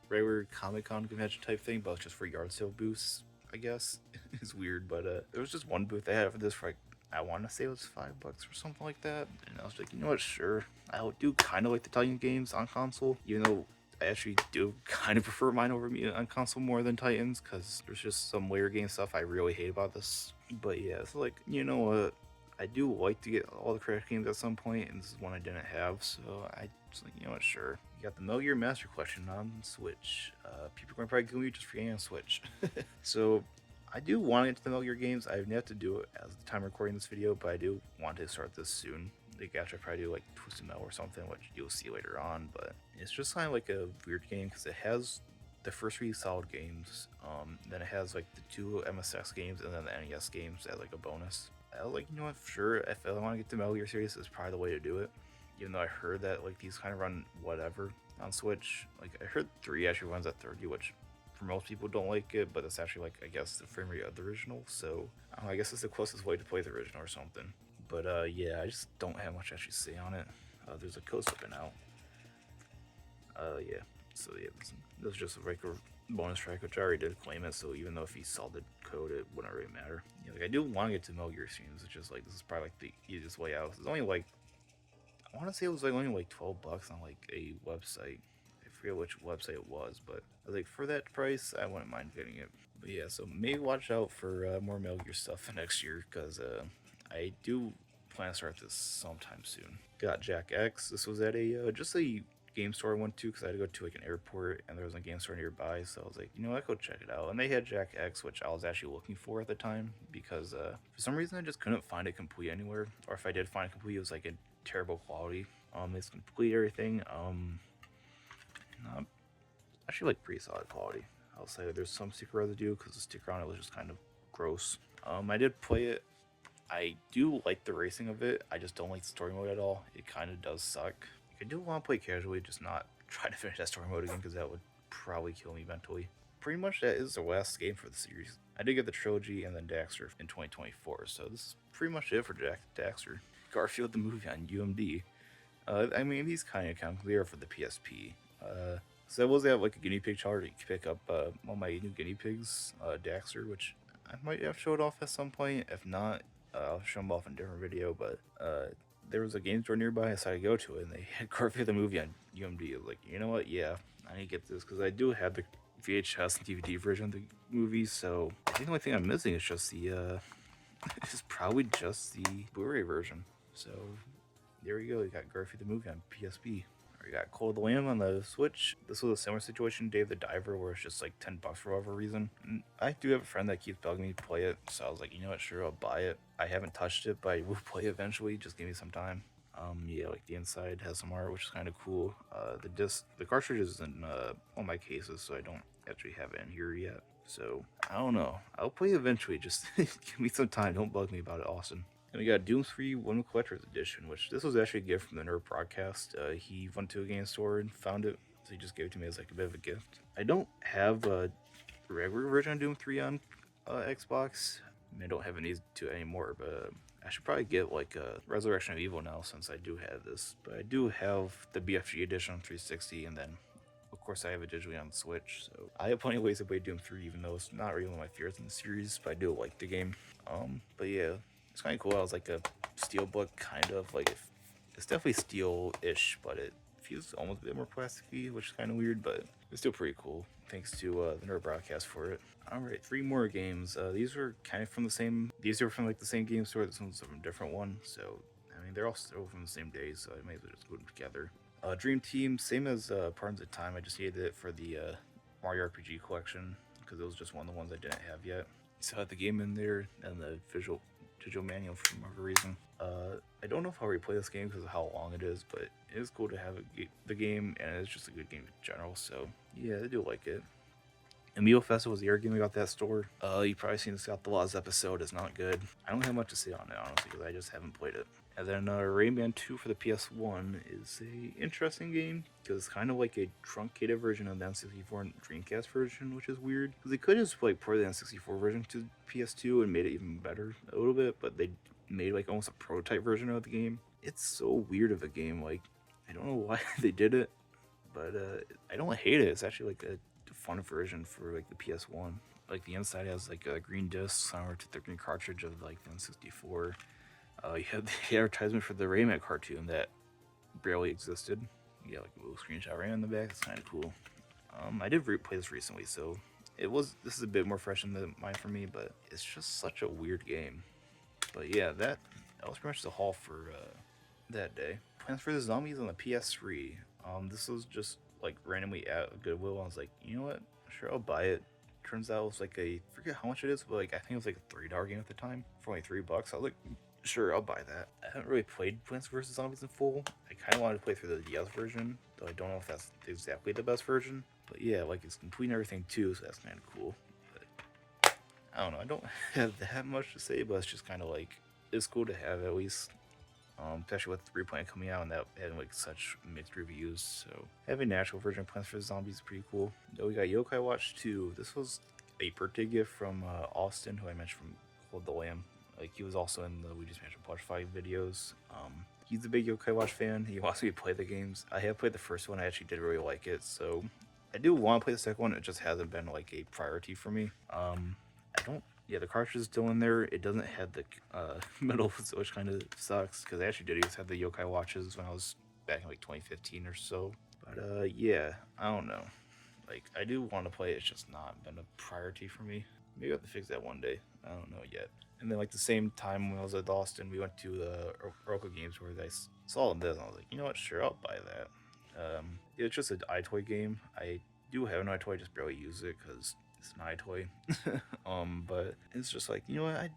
regular Comic Con convention type thing, but it's just for yard sale booths. I guess it's weird, but there was just one booth they had for this for like I want to say it was $5 or something like that. And I was like, you know what, sure. I do kind of like the Titan games on console, even though I actually do kind of prefer mine over me on console more than Titans, because there's just some layer game stuff I really hate about this. But yeah, it's like, you know what, I do like to get all the Crash games at some point, and this is one I didn't have, so I was like, you know what, sure. You got the Metal Gear Master Collection on Switch. People are going to probably Google you just for getting on Switch. So I do want to get to the Metal Gear games. I've yet to do it as the time recording this video, but I do want to start this soon. Like after I probably do like Twisted Metal or something, which you'll see later on. But it's just kind of like a weird game because it has the first three solid games. Then it has like the two MSX games and then the NES games as like a bonus. I was like, you know what, sure, if I want to get the Metal Gear series, it's probably the way to do it. Even though I heard that like these kind of run whatever on Switch. Like I heard 3 actually runs at 30, which for most people don't like it, but it's actually like I guess the frame rate of the original. So I guess it's the closest way to play the original or something. But yeah, I just don't have much actually to say on it. There's a code slipping out. Yeah. So yeah, this was just a regular bonus track, which I already did claim it. So even though if he saw the code, it wouldn't really matter. Yeah, like I do want to get to Metal Gear Streams. It's just like this is probably like the easiest way out. It's only like I want to say it was like only like $12 on like a website. I forget which website it was, but I was like for that price, I wouldn't mind getting it. But yeah, so maybe watch out for more Metal Gear stuff next year because I do plan to start this sometime soon. Got Jak X. This was at a just a game store I went to because I had to go to like an airport and there was a game store nearby. So I was like, you know, I go check it out. And they had Jak X, which I was actually looking for at the time because for some reason I just couldn't find it complete anywhere. Or if I did find it complete, it was like in terrible quality. It's complete everything. Not actually like pretty solid quality. I'll say there's some sticker residue because the sticker on it was just kind of gross. I did play it. I do like the racing of it. I just don't like the story mode at all. It kind of does suck. I do want to play casually, just not try to finish that story mode again because that would probably kill me mentally. Pretty much that is the last game for the series. I did get the trilogy and then Daxter in 2024, so this is pretty much it for Daxter. Garfield the movie on UMD. I mean, these kind of count. They are for the PSP. So I was at like a guinea pig chart to pick up one of my new guinea pigs, Daxter, which I might have showed off at some point. If not, I'll show them off in a different video, but there was a game store nearby, so I go to it, and they had Garfield the movie on UMD. I was like, you know what? Yeah, I need to get this because I do have the VHS and DVD version of the movie. So I think the only thing I'm missing is just the is probably just the Blu-ray version. So there we go. We got Garfield the movie on PSP. We got Cold Lamb on the Switch. This was a similar situation, Dave the Diver, where it's just like $10 for whatever reason. And I do have a friend that keeps bugging me to play it, so I was like, you know what, sure, I'll buy it. I haven't touched it, but I will play it eventually. Just give me some time. Yeah, like the inside has some art, which is kind of cool. The cartridge is in all my cases, so I don't actually have it in here yet. So I don't know. I'll play it eventually. Just give me some time. Don't bug me about it, Austin. And we got Doom 3 One Collector's Edition, which this was actually a gift from the Nerd Broadcast. He went to a game store and found it, so he just gave it to me as like a bit of a gift. I don't have a regular version of Doom 3 on Xbox. I mean, I don't have any to anymore, but I should probably get like a Resurrection of Evil now since I do have this. But I do have the BFG edition on 360, and then of course I have it digitally on the Switch. So I have plenty of ways to play Doom 3, even though it's not really one of my favorites in the series. But I do like the game. But yeah, it's kind of cool. I was like a steelbook, kind of like it's definitely steel-ish, but it feels almost a bit more plasticky, which is kind of weird, but it's still pretty cool. Thanks to the Nerd Broadcast for it. All right, 3 more games. These were kind of from the same. These are from like the same game store. This one's from a different one. So I mean, they're all still from the same day, so I might as well just put them together. Dream Team, same as Partners of Time. I just needed it for the Mario RPG collection because it was just one of the ones I didn't have yet. So I had the game in there and the digital manual for whatever reason. I don't know if I'll replay this game because of how long it is, but it is cool to have the game, and it's just a good game in general. So yeah, I do like it. Amiibo Festival was the air game we got that store. You probably seen this Got the Laws episode. It's not good. I don't have much to say on it honestly because I just haven't played it. And then Rayman 2 for the PS1 is a interesting game because it's kind of like a truncated version of the N64 and Dreamcast version, which is weird. Because they could just like port the N64 version to PS2 and made it even better a little bit, but they made like almost a prototype version of the game. It's so weird of a game. Like I don't know why they did it, but I don't hate it. It's actually like a fun version for like the PS1. Like the inside has like a green disc similar to the green cartridge of like the N64. You have the advertisement for the Rayman cartoon that barely existed. You got like a little screenshot right in the back. It's kind of cool. I did play this recently, so this is a bit more fresh in the mind for me, but it's just such a weird game. But yeah, that was pretty much the haul for that day. Plants vs Zombies on the PS3. This was just like randomly at Goodwill. I was like, you know what? Sure, I'll buy it. Turns out it was like I forget how much it is, but like I think it was like a $3 game at the time for only $3. I was like, sure, I'll buy that. I haven't really played Plants vs Zombies in full. I kind of wanted to play through the DS version, though I don't know if that's exactly the best version. But yeah, like it's complete and everything too, so that's kind of cool. But I don't know. I don't have that much to say, but it's just kind of like it's cool to have at least. Especially with the replay coming out and that having like such mixed reviews. So having an actual version of Plants vs Zombies is pretty cool. Then we got Yokai Watch 2. This was a birthday gift from Austin, who I mentioned from Cold the Lamb. Like he was also in the We Just Mentioned Plush 5 videos. He's a big Yokai Watch fan. He wants me to play the games. I have played the first one. I actually did really like it. So I do want to play the second one. It just hasn't been like a priority for me. I don't. Yeah, the cartridge is still in there. It doesn't have the metal, which kind of sucks because I actually did used to have the Yokai watches when I was back in like 2015 or so. But yeah, I don't know. Like I do want to play it. It's just not been a priority for me. Maybe I have to fix that one day. I don't know yet. And then like the same time when I was at Austin, we went to the Oroco Games where I saw this and I was like, you know what? Sure, I'll buy that. It's just an iToy game. I do have an iToy, I just barely use it because it's an iToy. But it's just like, you know what? I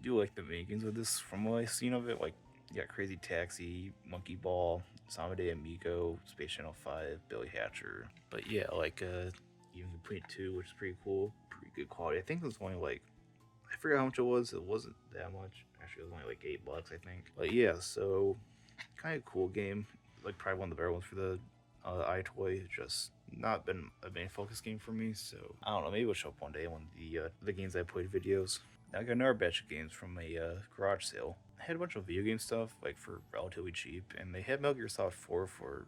do like the makings of this from what I've seen of it. Like, you got Crazy Taxi, Monkey Ball, Samade Amigo, Space Channel 5, Billy Hatcher. But yeah, like, even Complete 2, which is pretty cool. Pretty good quality. I think it was only like, I forget how much it was. It wasn't that much. Actually, it was only like $8, I think. But yeah, so kind of cool game. Like, probably one of the better ones for the iToy. Just not been a main focus game for me, so I don't know. Maybe it'll show up one day on the games I played videos. Now I got another batch of games from a garage sale. I had a bunch of video game stuff like for relatively cheap, and they had Metal Gear Solid 4 for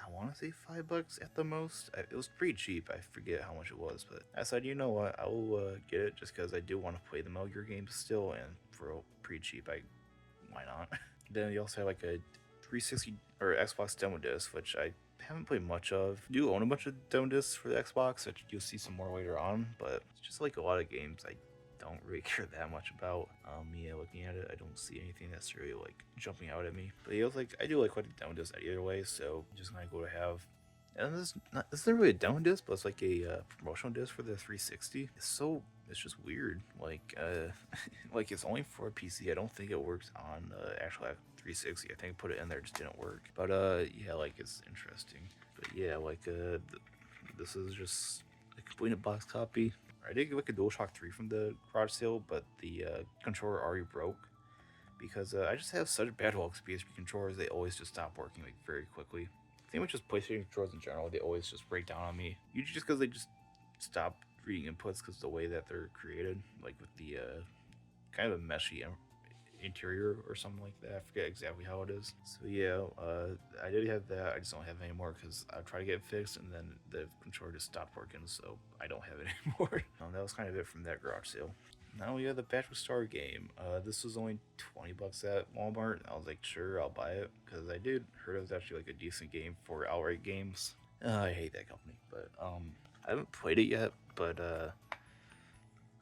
I want to say $5 at the most. It was pretty cheap. I forget how much it was, but I said, you know what, I will get it just because I do want to play the Metal Gear games still, and for pretty cheap, why not? Then you also have like a 360 or Xbox demo disc, which I haven't played much of. I do own a bunch of demo discs for the Xbox, which you'll see some more later on, but it's just like a lot of games I don't really care that much about. Yeah, looking at it, I don't see anything that's really like jumping out at me. But yeah, like I do like what the demo disc either way, so I'm just gonna go to have. And this isn't really a demo disc, but it's like a promotional disc for the 360. It's just weird. Like like it's only for a PC. I don't think it works on actual 360. I think I put it in there, it just didn't work. But yeah, like it's interesting. But yeah, like this is just a completed box copy. I did get like a DualShock 3 from the garage sale, but the controller already broke because I just have such bad luck with PSP controllers. They always just stop working like very quickly. Same with just PlayStation controllers in general. They always just break down on me. Usually just because they just stop reading inputs because the way that they're created, like with the kind of a meshy interior or something like that. I forget exactly how it is. So yeah, I did have that. I just don't have it anymore because I tried to get it fixed and then the controller just stopped working, so I don't have it anymore. That was kind of it from that garage sale. Now we have the Battlestar game. This was only $20 at Walmart. I was like, sure, I'll buy it because I did heard it was actually like a decent game for Outright Games. I hate that company, but I haven't played it yet. But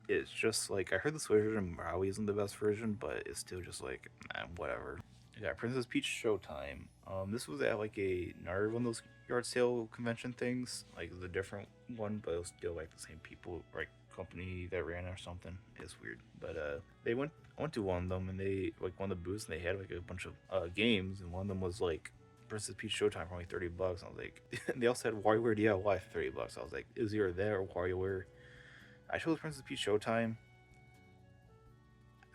it's just like I heard the Switch version probably isn't the best version, but it's still just like whatever. Yeah, Princess Peach Showtime. This was at like another one of those yard sale convention things. Like it was a different one, but it was still like the same people, like company that ran or something. It's weird, but I went to one of them and they like one of the booths and they had like a bunch of games and one of them was like Princess Peach Showtime for only $30. I was like, they also had WarioWare DIY for $30. I was like, it was either that or WarioWare. I chose Princess Peach Showtime.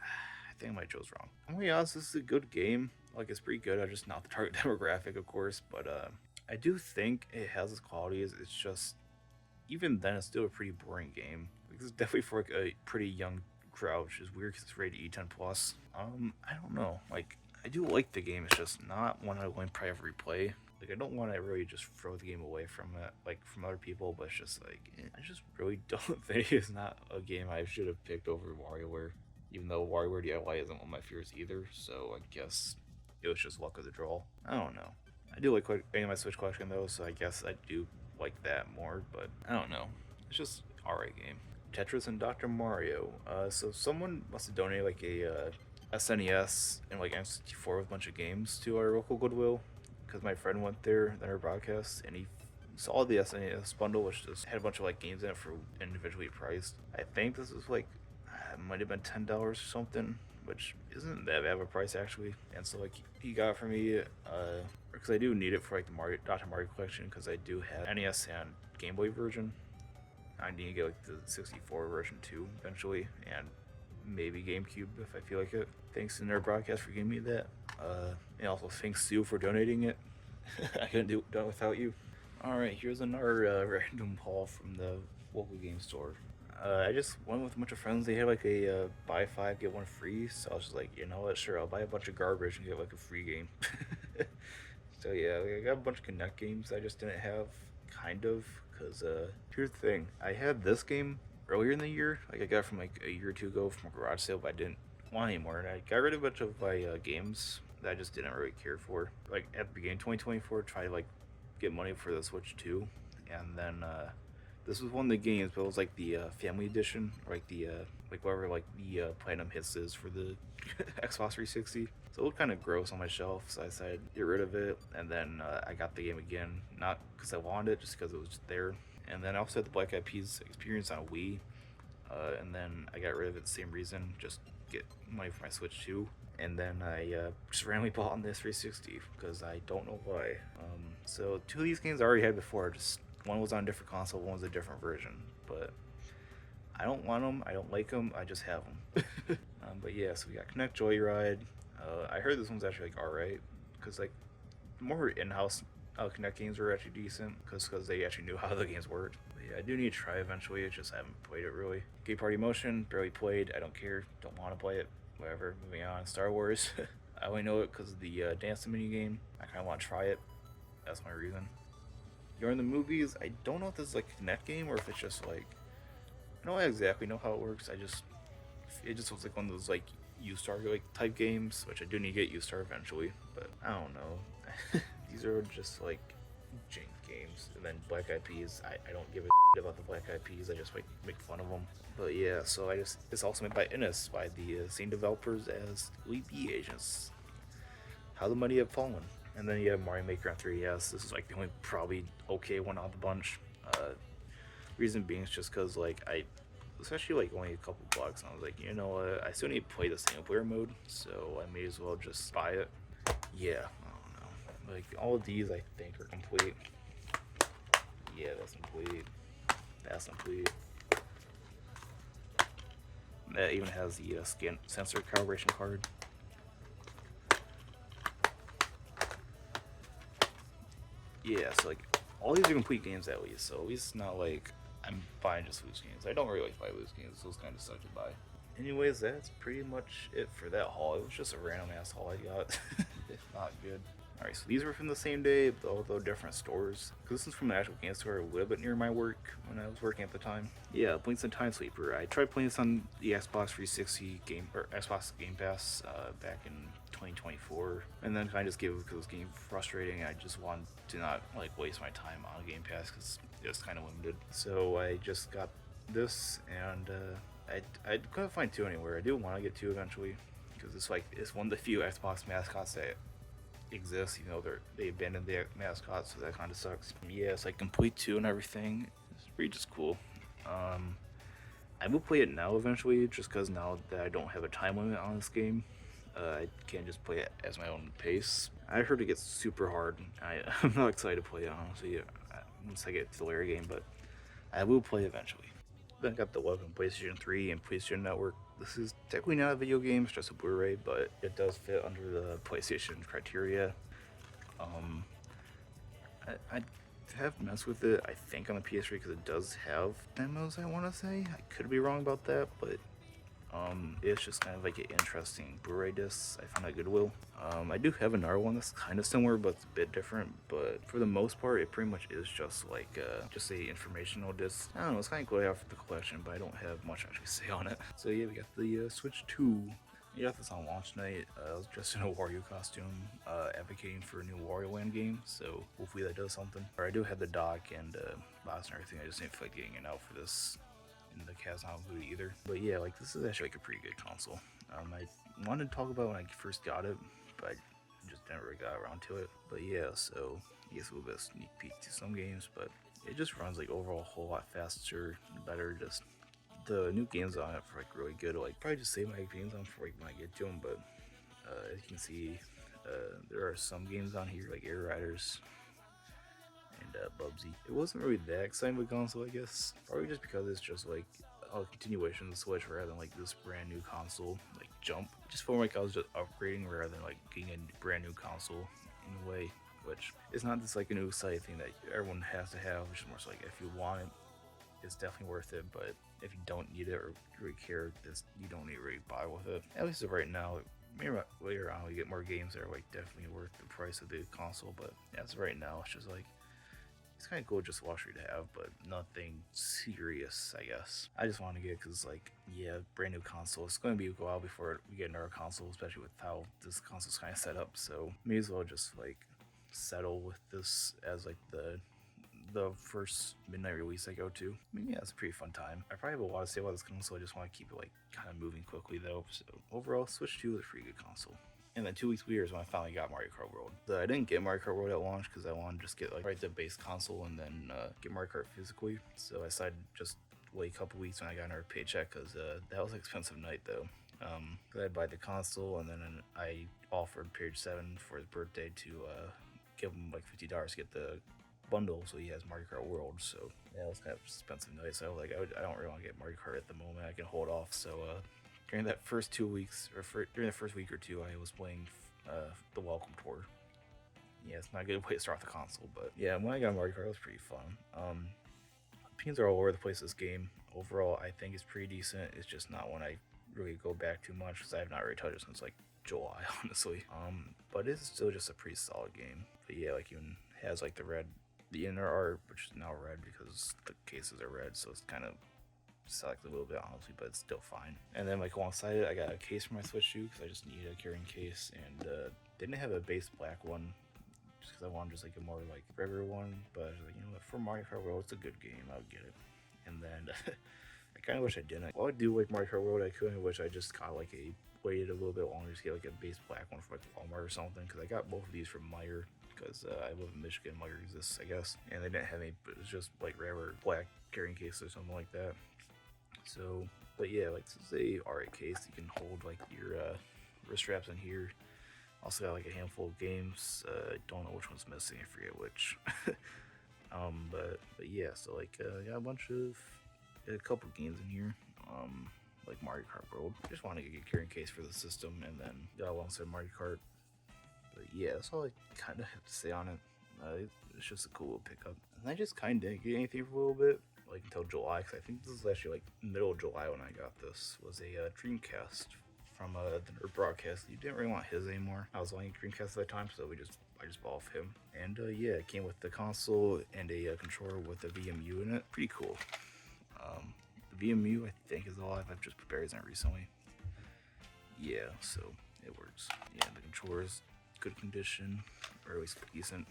I think I might chose wrong. I'm gonna be honest, this is a good game. Like it's pretty good. I'm just not the target demographic, of course, but I do think it has its qualities. It's just even then, it's still a pretty boring game. Like, this is definitely for like a pretty young crowd, which is weird because it's rated E10 plus. I don't know. Like I do like the game. It's just not one I would probably ever replay. Like I don't want to really just throw the game away from it, like from other people, but it's just like I just really don't think it's not a game I should have picked over WarioWare. Even though WarioWare DIY isn't one of my fears either, so I guess it was just luck of the draw. I don't know. I do like getting my Switch collection though, so I guess I do like that more, but I don't know. It's just alright game. Tetris and Dr. Mario. So someone must have donated like a SNES and like N64 with a bunch of games to our local Goodwill because my friend went there at our broadcast and he saw the SNES bundle, which just had a bunch of like games in it for individually priced. I think this was like it might have been $10 or something, which isn't that bad of a price actually. And so like he got it for me because I do need it for like the Mario Dr. Mario collection because I do have NES and Game Boy version. I need to get like the 64 version too eventually, and maybe GameCube if I feel like it. Thanks to Nerd Broadcast for giving me that. And also thanks Sue for donating it. I couldn't do it without you. Alright, here's another random haul from the local game store. I just went with a bunch of friends. They had like a buy five get one free, so I was just like, you know what, sure, I'll buy a bunch of garbage and get like a free game. So yeah, like, I got a bunch of Connect games I just didn't have, kind of, because here's the thing. I had this game earlier in the year, like I got from like a year or two ago from a garage sale, but I didn't want anymore, and I got rid of a bunch of my games that I just didn't really care for. Like at the beginning of 2024, try to like get money for the Switch 2, and then this was one of the games, but it was like the family edition, or like the like whatever like the platinum hits is for the Xbox 360. So it looked kind of gross on my shelf, so I decided to get rid of it. And then I got the game again, not because I wanted it, just because it was just there. And then I also had the Black Eyed Peas experience on Wii, and then I got rid of it the same reason, just get money for my Switch 2. And then I just randomly bought on this 360 because I don't know why. So two of these games I already had before. Just one was on a different console, one was a different version. But I don't want them. I don't like them. I just have them. But yeah, so we got Connect Joyride. I heard this one's actually like alright because like more in-house Connect games were actually decent because they actually knew how the games worked. But yeah, I do need to try eventually. I just haven't played it really. Gay Party Motion, barely played. I don't care. Don't want to play it. Whatever. Moving on. Star Wars. I only know it because of the dancing mini game. I kind of want to try it. That's my reason. During the movies, I don't know if this is like a Kinect game or if it's just like I don't exactly know how it works. It just looks like one of those like U-Star like type games, which I do need to get U-Star eventually. But I don't know. These are just like jank games. And then Black Eyed Peas, I don't give a shit about the Black Eyed Peas. I just like make fun of them. But yeah, so it's also made by Innes, by the same developers as Elite Beat Agents. How the Mighty Have Fallen. And then you have Mario Maker on 3DS. This is like the only probably okay one out of the bunch. Reason being is just because like especially like only a couple bucks, and I was like, you know what, I still need to play the single player mode, so I may as well just buy it. Yeah, I don't know. Like all of these, I think are complete. Yeah, that's complete. That's complete. That even has the skin sensor calibration card. Yeah, so like all these are complete games at least. So at least not like I'm buying just loose games. I don't really like buy loose games. Those kind of suck to buy. Anyways, that's pretty much it for that haul. It was just a random ass haul I got. Not good. Alright, so these were from the same day, although different stores. Because this is from an actual game store a little bit near my work when I was working at the time. Yeah, Blinks and Time Sleeper. I tried playing this on the Xbox 360 game or Xbox Game Pass back in 2024, and then kind of just gave it because it was getting frustrating. I just wanted to not like waste my time on Game Pass because it was kind of limited. So I just got this, and I couldn't find 2 anywhere. I do want to get 2 eventually because it's one of the few Xbox mascots that exists. You know, they abandoned their mascot, so that kind of sucks. Yeah, it's like complete 2 and everything. It's pretty just cool. I will play it now eventually, just because now that I don't have a time limit on this game, I can just play it as my own pace. I heard it gets super hard. I'm not excited to play it honestly once I get to the later game, but I will play eventually. Then I got the Welcome PlayStation 3 and PlayStation Network. This is technically not a video game, it's just a Blu-ray, but it does fit under the PlayStation criteria. I have messed with it, I think, on the PS3 because it does have demos, I want to say. I could be wrong about that, but it's just kind of like an interesting Blu-ray disc I found at Goodwill. I do have another one that's kind of similar, but it's a bit different. But for the most part, it pretty much is just like just a informational disc. I don't know, it's kind of cool to have for the collection, but I don't have much actually to say on it. So yeah, we got the Switch 2. You got this on launch night. I was dressed in a Wario costume, advocating for a new Wario Land game, so hopefully that does something. Or I do have the dock and box and everything. I just didn't feel like getting it out for this in the Kazan boot either. But yeah, like this is actually like a pretty good console. I wanted to talk about when I first got it, but I just never really got around to it. But yeah, so I guess we'll get a sneak peek to some games, but it just runs like overall a whole lot faster, better. Just the new games on it for like really good. Like probably just save my games on for like when I get to them. But as you can see, there are some games on here like Air Riders and Bubsy. It wasn't really that exciting with console, I guess. Probably just because it's just like a continuation of the Switch rather than like this brand new console, like Jump. It just felt like I was just upgrading rather than like getting a brand new console in a way. Which is not just like a new exciting thing that everyone has to have. It's just more so like if you want it, it's definitely worth it. But if you don't need it or really care, you don't need to really buy with it. At least right now. Maybe later on we get more games that are like definitely worth the price of the console. But as of right now, it's just like it's kind of cool just luxury to have, but nothing serious, I guess. I just want to get it because, like, yeah, brand new console. It's going to be a while before we get another console, especially with how this console's kind of set up. So, may as well just like settle with this as like the first midnight release I go to. I mean, yeah, it's a pretty fun time. I probably have a lot to say about this console. I just want to keep it like kind of moving quickly though. So overall, Switch 2 is a pretty good console. And then 2 weeks later is when I finally got Mario Kart World. I didn't get Mario Kart World at launch because I wanted to just get like right the base console and then get Mario Kart physically. So I decided to just wait a couple weeks when I got another paycheck because that was an expensive night though. I'd buy the console and then I offered Page 7 for his birthday to give him like $50 to get the bundle so he has Mario Kart World. So yeah, it was kind of expensive night. So I don't really want to get Mario Kart at the moment. I can hold off. So during that first 2 weeks, during the first week or two, I was playing the Welcome Tour. Yeah, it's not a good way to start the console, but yeah, when I got Mario Kart, it was pretty fun. Opinions are all over the place this game. Overall, I think it's pretty decent. It's just not one I really go back too much because I have not really touched it since like July, honestly. But it's still just a pretty solid game. But yeah, like even has like the inner art, which is now red because the cases are red, so it's kind of sucks a little bit honestly, but it's still fine. And then like alongside it, I got a case for my Switch 2 because I just needed a carrying case, and didn't have a base black one just because I wanted just like a more like regular one. But I was like, you know what, for Mario Kart World, it's a good game, I would get it. And then I kind of wish I didn't. Well, I would do like Mario Kart World, I could. I wish I just got like a waited a little bit longer to get like a base black one from like Walmart or something, because I got both of these from Meyer because I live in Michigan. Meyer exists, I guess, and they didn't have any. But it was just like rare black carrying case or something like that. So, but yeah, like this is a alright case. You can hold like your wrist straps in here. Also got like a handful of games. I don't know which one's missing. I forget which. But yeah. So like got a bunch of a couple games in here. Like Mario Kart World. Just want to get a carrying case for the system, and then got alongside Mario Kart. But yeah, that's all I kind of have to say on it. It's just a cool little pickup. And I just kind of didn't get anything for a little bit, like until July, because I think this is actually like middle of July when I got this. Was a Dreamcast from the Nerd Broadcast. You didn't really want his anymore. I was wanting Dreamcast at the time, so I just bought off him. And yeah, it came with the console and a controller with a VMU in it. Pretty cool. The VMU I think is alive. I've just prepared it recently. Yeah, so it works. Yeah, the controller is good condition, or at least decent.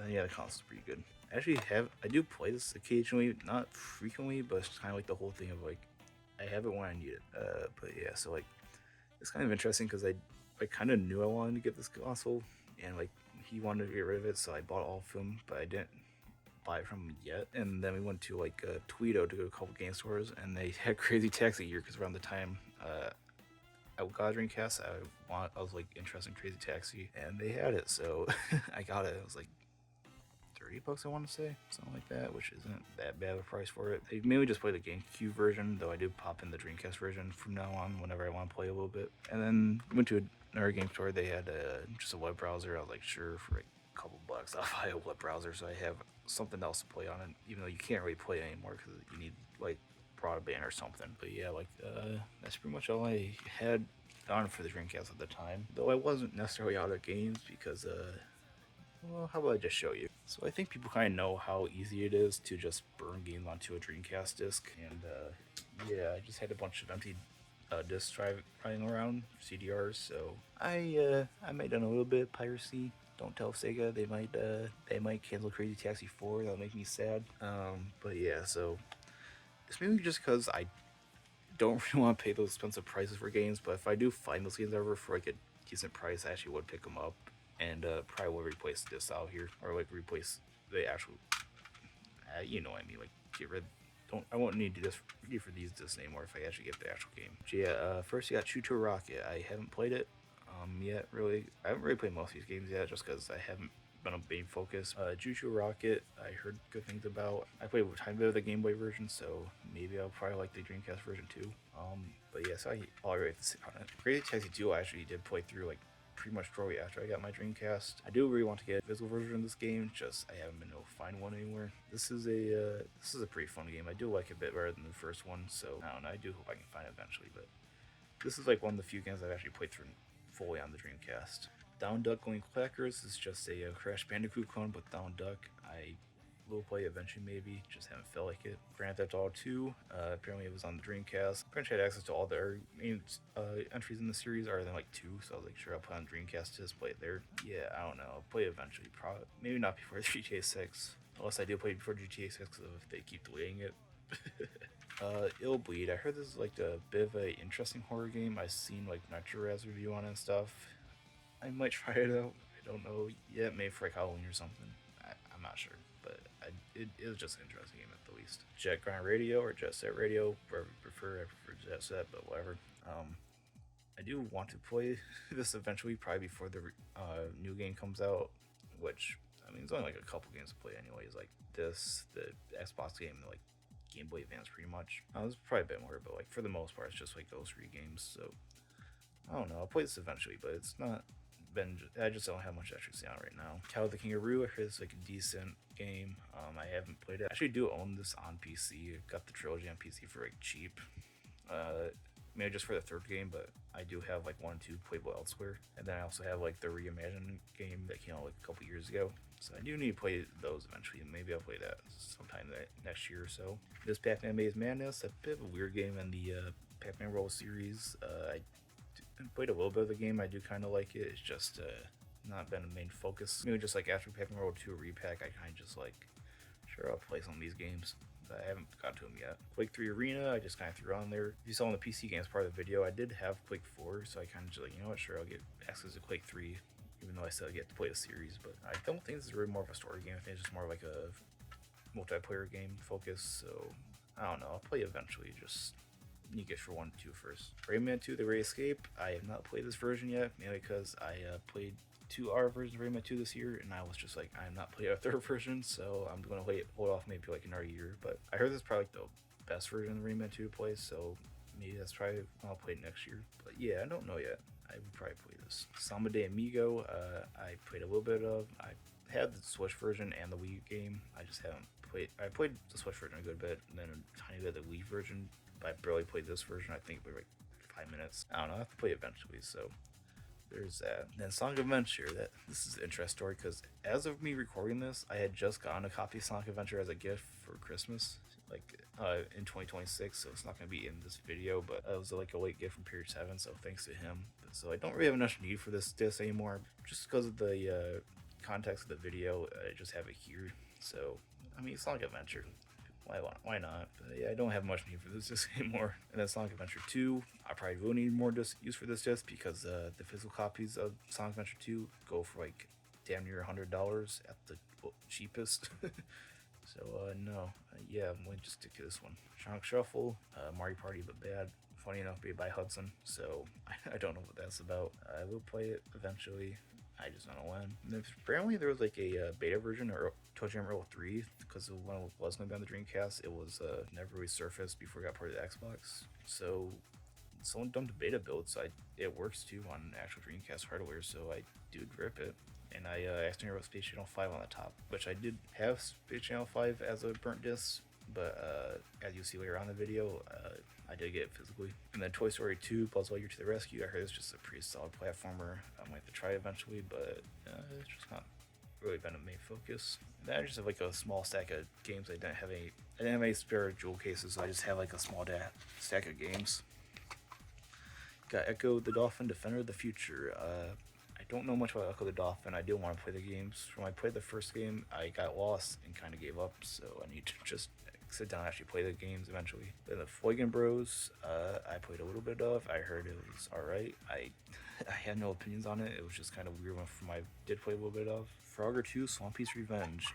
Yeah, the console's pretty good. I do play this occasionally, not frequently, but it's kind of like the whole thing of like, I have it when I need it. But yeah, so like, it's kind of interesting because I kind of knew I wanted to get this console, and like, he wanted to get rid of it, so I bought it all of him, but I didn't buy it from him yet. And then we went to like Tweedo to go to a couple game stores, and they had Crazy Taxi here because around the time I got a Dreamcast, I was like interested in Crazy Taxi, and they had it, so I got it. It was like $30, I want to say, something like that, which isn't that bad of a price for it. I mainly just play the GameCube version, though I do pop in the Dreamcast version from now on whenever I want to play a little bit. And then went to another game store. They had just a web browser. I was like, sure, for like a couple bucks, I'll buy a web browser so I have something else to play on it, even though you can't really play it anymore because you need like broadband or something. But yeah, like that's pretty much all I had on for the Dreamcast at the time. Though I wasn't necessarily out of games because well, how about I just show you? So I think people kind of know how easy it is to just burn games onto a Dreamcast disc, and yeah, I just had a bunch of empty discs driving around CDRs, so I might done a little bit of piracy. Don't tell Sega; they might cancel Crazy Taxi 4. That'll make me sad. But yeah, so it's mainly just because I don't really want to pay those expensive prices for games, but if I do find those games ever for like a decent price, I actually would pick them up, and probably will replace this out here, or like replace the actual, you know what I mean, like get rid. Don't I won't need this for these discs anymore if I actually get the actual game. So yeah, first you got ChuChu Rocket. I haven't played it yet, really. I haven't really played most of these games yet, just because I haven't been a main focus. ChuChu Rocket, I heard good things about. I played a tiny bit of the Game Boy version, so maybe I'll probably like the Dreamcast version too. But yeah, so all right to say on it. Crazy Taxi 2 I actually did play through like pretty much shortly after I got my Dreamcast. I do really want to get a physical version of this game, just I haven't been able to find one anywhere. This is a pretty fun game. I do like it a bit better than the first one, so I don't know. I do hope I can find it eventually, but this is like one of the few games I've actually played through fully on the Dreamcast. Down Duck Going Clackers is just a Crash Bandicoot clone, but Down Duck. I will play eventually, maybe. Just haven't felt like it. Grand Theft Auto 2. Apparently, it was on the Dreamcast. Pretty much had access to all the main entries in the series, other than like 2. So I was like, sure, I'll play on Dreamcast to just play it there. Yeah, I don't know. I'll play it eventually. Probably, maybe not before GTA 6. Unless I do play before GTA 6, if they keep delaying it. Ill Bleed. I heard this is like a bit of a interesting horror game. I've seen like NitroRaz review on it and stuff. I might try it out. I don't know yet. Maybe for like Halloween or something. I'm not sure, but it was just an interesting game at the least. Jet Grind Radio or Jet Set Radio, whatever you prefer. I prefer Jet Set, but whatever. I do want to play this eventually, probably before the new game comes out. Which I mean, it's only like a couple games to play anyways. Like this, the Xbox game, like Game Boy Advance, pretty much. There's probably a bit more, but like for the most part, it's just like those 3 games. So I don't know. I'll play this eventually, but it's not been. I just don't have much actually on right now. Cow the Kangaroo, I heard it's like a decent game. I haven't played it. I actually do own this on PC. I got the trilogy on PC for like cheap. maybe just for the third game, but I do have like 1 and 2 playable elsewhere. And then I also have like the Reimagined game that came out like a couple years ago. So I do need to play those eventually, and maybe I'll play that sometime next year or so. This Pac-Man Maze Madness, a bit of a weird game in the Pac-Man Roll series. I played a little bit of the game. I do kind of like it. It's just not been a main focus. Maybe just like after Pac-Man Roll 2 repack, I kind of just like, sure, I'll play some of these games. But I haven't got to them yet. Quake 3 Arena, I just kind of threw on there. If you saw in the PC games part of the video, I did have Quake 4, so I kind of just like, you know what, sure, I'll get access to Quake 3, even though I still get to play the series. But I don't think this is really more of a story game. I think it's just more like a multiplayer game focus. So I don't know. I'll play eventually. Just need to get for 1 and 2 first. Rayman 2: The Great Escape. I have not played this version yet, mainly because I played 2R versions of Rayman 2 this year, and I was just like, I'm not playing a third version, so I'm gonna hold off maybe like another year. But I heard this is probably like the best version of Rayman 2 to play, so maybe that's probably I'll play it next year. But yeah, I don't know yet. I would probably play this. Samba de Amigo, I played a little bit of. I had the Switch version and the Wii game. I just haven't played. I played the Switch version a good bit, and then a tiny bit of the Wii version. But I barely played this version. I think it was like 5 minutes. I don't know. I have to play it eventually, so there's that. Then Sonic Adventure. This is an interesting story because as of me recording this, I had just gotten a copy of Sonic Adventure as a gift for Christmas, like in 2026. So it's not gonna be in this video, but it was like a late gift from Period 7. So thanks to him. So I don't really have much need for this disc anymore, just because of the context of the video. I just have it here. So I mean, Sonic Adventure. Why not? But yeah, I don't have much need for this disc anymore. And then Sonic Adventure 2, I probably will need more use for this disc because the physical copies of Sonic Adventure 2 go for like damn near $100 at the cheapest. So no, yeah, I'm going to just stick to this one. Sonic Shuffle, Mario Party but bad. Funny enough, made by Hudson, so I don't know what that's about. I will play it eventually. I just don't know when. And apparently there was like a beta version or ToeJam Earl 3, because when it was going to be on the Dreamcast, it was never really surfaced before it got part of the Xbox. So someone dumped a beta build, so it works too on actual Dreamcast hardware, so I did rip it. And I accidentally wrote Space Channel 5 on the top, which I did have Space Channel 5 as a burnt disc, but as you'll see later on in the video, I did get it physically. And then Toy Story 2, Buzz Lightyear to the Rescue. I heard it's just a pretty solid platformer. I might have to try it eventually, but it's just not really been a main focus. And then I just have like a small stack of games. I didn't have any spare jewel cases, so I just have like a small stack of games. Got Echo the Dolphin, Defender of the Future. I don't know much about Echo the Dolphin. I do want to play the games. When I played the first game, I got lost and kind of gave up, so I need to just sit down and actually play the games eventually. Then the Fuigan Bros, I played a little bit of. I heard it was alright. I had no opinions on it. It was just kind of weird from I did play a little bit of. Frogger 2, Swampy's Revenge.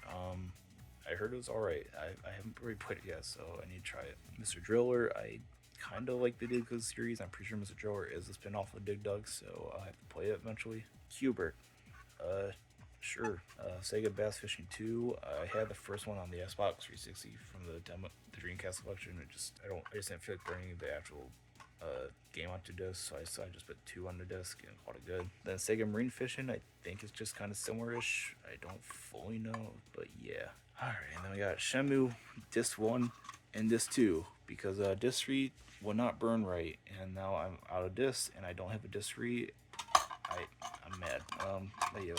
I heard it was alright. I haven't really played it yet, so I need to try it. Mr. Driller, I kind of like the Dig Dug series. I'm pretty sure Mr. Driller is a spin-off of Dig Dug, so I'll have to play it eventually. Q*bert, sure. Sega Bass Fishing 2. I had the first one on the Xbox 360 from the Dreamcast collection. I just didn't feel like burning the actual game onto disc, so I just put 2 on the disc and called it good. Then Sega Marine Fishing, I think it's just kind of similar-ish. I don't fully know, but yeah. Alright, and then we got Shenmue Disc 1 and Disc 2, because Disc 3 will not burn right, and now I'm out of disc, and I don't have a Disc 3. I'm mad. But yeah,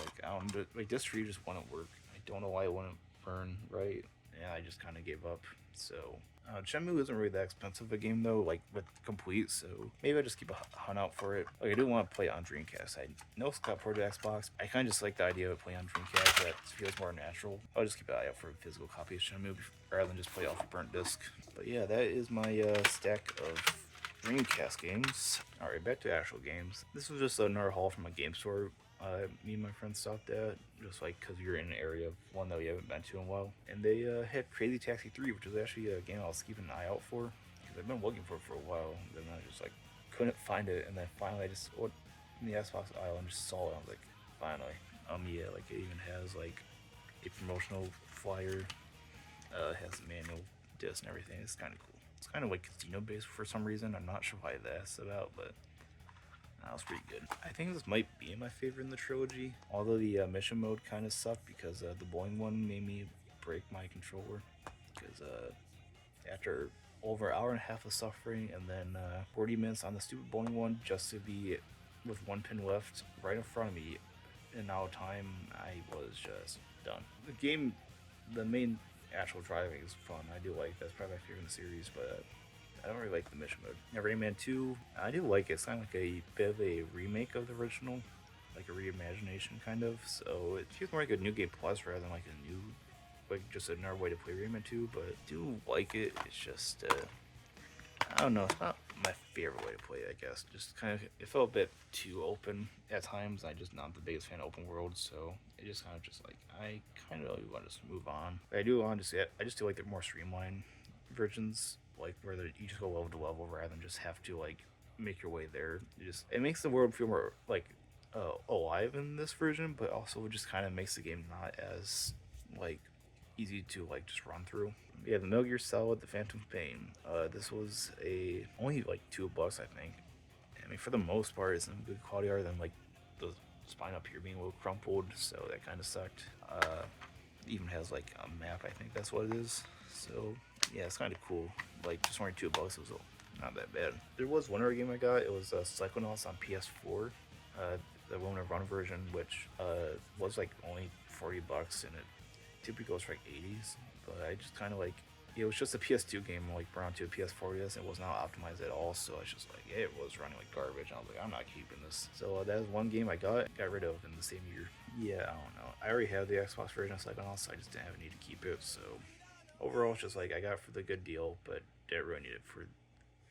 like Disc 3 just wouldn't work. I don't know why it wouldn't burn right, and I just kind of gave up. So Shenmue isn't really that expensive a game though, like with complete. So maybe I just keep a hunt out for it. Like I do want to play it on Dreamcast. I know it's got ported to Xbox. I kind of just like the idea of playing on Dreamcast. That feels more natural. I'll just keep an eye out for a physical copy of Shenmue rather than just play off a burnt disc. But yeah, that is my stack of Dreamcast games. Alright, back to actual games. This was just another haul from a game store. Me and my friends stopped at, just like because you're in an area of one that we haven't been to in a while. And they had Crazy Taxi 3, which was actually a game I was keeping an eye out for, because I've been looking for it for a while. And then I just like couldn't find it, and then finally I just went in the Xbox aisle and just saw it. I was like, finally. Yeah, like it even has like a promotional flyer, has a manual disc and everything. It's kind of cool. It's kind of like casino based for some reason. I'm not sure why that's about, but that was pretty good. I think this might be my favorite in the trilogy, although the mission mode kind of sucked because the bowling one made me break my controller, because after over an hour and a half of suffering, and then 40 minutes on the stupid bowling one just to be with one pin left right in front of me in now time. I was just done. The game, the main actual driving is fun. I do like that's probably my favorite in the series, but I don't really like the mission mode. Now, Rayman 2, I do like it. It's kind of like a bit of a remake of the original, like a reimagination kind of. So it feels more like a new game plus rather than like a new, like just another way to play Rayman 2. But I do like it. It's just, I don't know. It's not my favorite way to play it, I guess. Just kind of, it felt a bit too open at times. I just not the biggest fan of open world, so it just kind of just like I kind of really want to just move on. I do want to see it. I just do like the more streamlined versions, like where you just go level to level rather than just have to like make your way there. It makes the world feel more like alive in this version, but also just kind of makes the game not as like easy to like just run through. Yeah, the Metal Gear Solid, the Phantom Pain. This was a only like $2, I think. I mean, for the most part, it's in good quality other than like the spine up here being a little crumpled, so that kind of sucked. Even has like a map, I think that's what it is. So yeah, it's kind of cool. Like just only $2 was not that bad. There was one other game I got. It was Psychonauts on PS4. The Woman Run version, which was like only $40, and it typically goes for like 80s. But I just kind of like it was just a PS2 game like brought to a PS4 yes, it was not optimized at all, so it's just like it was running like garbage. I was like, I'm not keeping this. So that was one game I got rid of in the same year. Yeah, I don't know. I already have the Xbox version of Psychonauts, so I just didn't have a need to keep it. So overall, it's just like I got it for the good deal, but didn't really need it for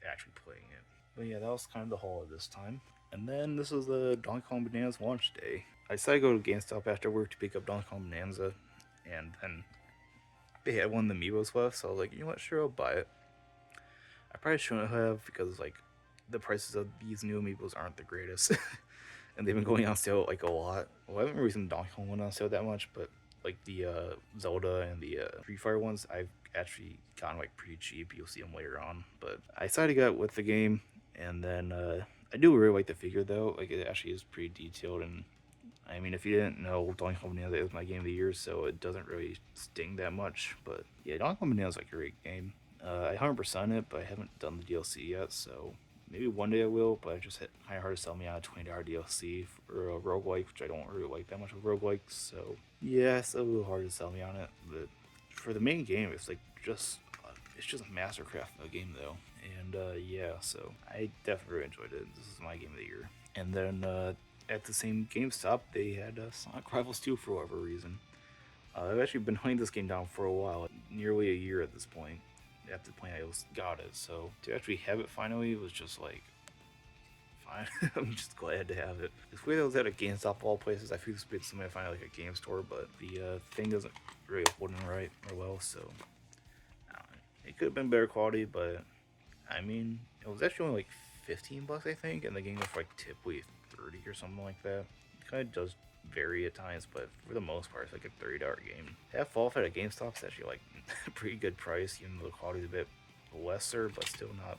actually playing it. But yeah, that was kind of the haul of this time. And then this was the Donkey Kong Bonanza launch day. I decided to go to GameStop after work to pick up Donkey Kong Bonanza, and then they had one of the Amiibos left, so I was like, you know what, sure, I'll buy it. I probably shouldn't have because like the prices of these new Amiibos aren't the greatest, and they've been going on sale like a lot. Well, I haven't really seen Donkey Kong went on sale that much, but like the Zelda and the Free Fire ones, I've actually gotten like pretty cheap. You'll see them later on, but I decided to go with the game, and then I do really like the figure though. Like it actually is pretty detailed, and I mean, if you didn't know, Donkey Kong Bonanza is my game of the year, so it doesn't really sting that much. But yeah, Donkey Kong Bonanza is like a great game. I 100% it, but I haven't done the DLC yet, so maybe one day I will. But it just kind of hard to sell me on a $20 DLC for a roguelike, which I don't really like that much of roguelikes. So yeah, it's a little hard to sell me on it. But for the main game, it's just a mastercraft of a game though. And yeah, so I definitely enjoyed it. This is my game of the year. And then at the same GameStop, they had Sonic Rivals 2 for whatever reason. I've actually been hunting this game down for a while, nearly a year at this point, at the point I got it. So to actually have it finally was just like, fine. I'm just glad to have it. It's weird that it was at a GameStop of all places. I feel this would be something I find like a game store, but the thing doesn't really hold in right or well, so I don't know. It could have been better quality, but I mean, it was actually only like $15, I think, and the game was for like typically 30 or something like that. It kind of does vary at times, but for the most part, it's like a $30 game. Half off at a GameStop is actually like a pretty good price, even though the quality is a bit lesser, but still not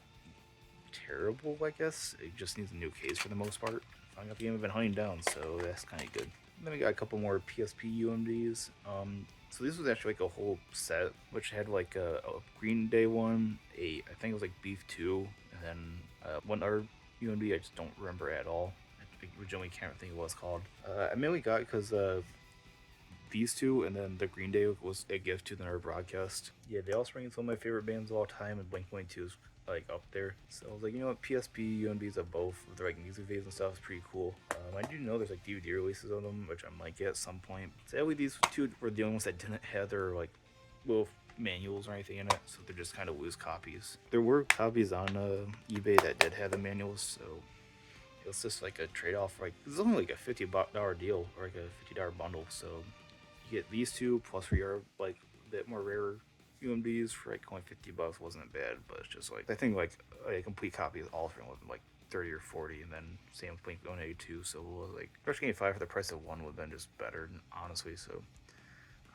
terrible, I guess. It just needs a new case for the most part. Finally got the game I've been hunting down, so that's kind of good. And then we got a couple more PSP UMDs. So this was actually like a whole set, which had like a Green Day one, I think it was like Beef 2, and then one other UMD I just don't remember at all. I originally can't think of what it's called. I mainly got because these two, and then the Green Day was a gift to the Nerd Broadcast. Yeah, they also bring some of my favorite bands of all time, and Blink 182 is like up there. So I was like, you know what, PSP UMDs of both with their like music videos and stuff is pretty cool. I do know there's like DVD releases of them, which I might get at some point. Sadly, these two were the only ones that didn't have their like little manuals or anything in it, so they're just kind of loose copies. There were copies on eBay that did have the manuals, so it was just like a trade-off. Like it's only like a $50 deal or like a $50 bundle, so you get these two plus for your like a bit more rare UMDs for like only $50 wasn't bad, but it's just like I think like a complete copy of all of them was like 30 or 40, and then same with Blink 182. So like Crush Game 5 for the price of one would have been just better, honestly. So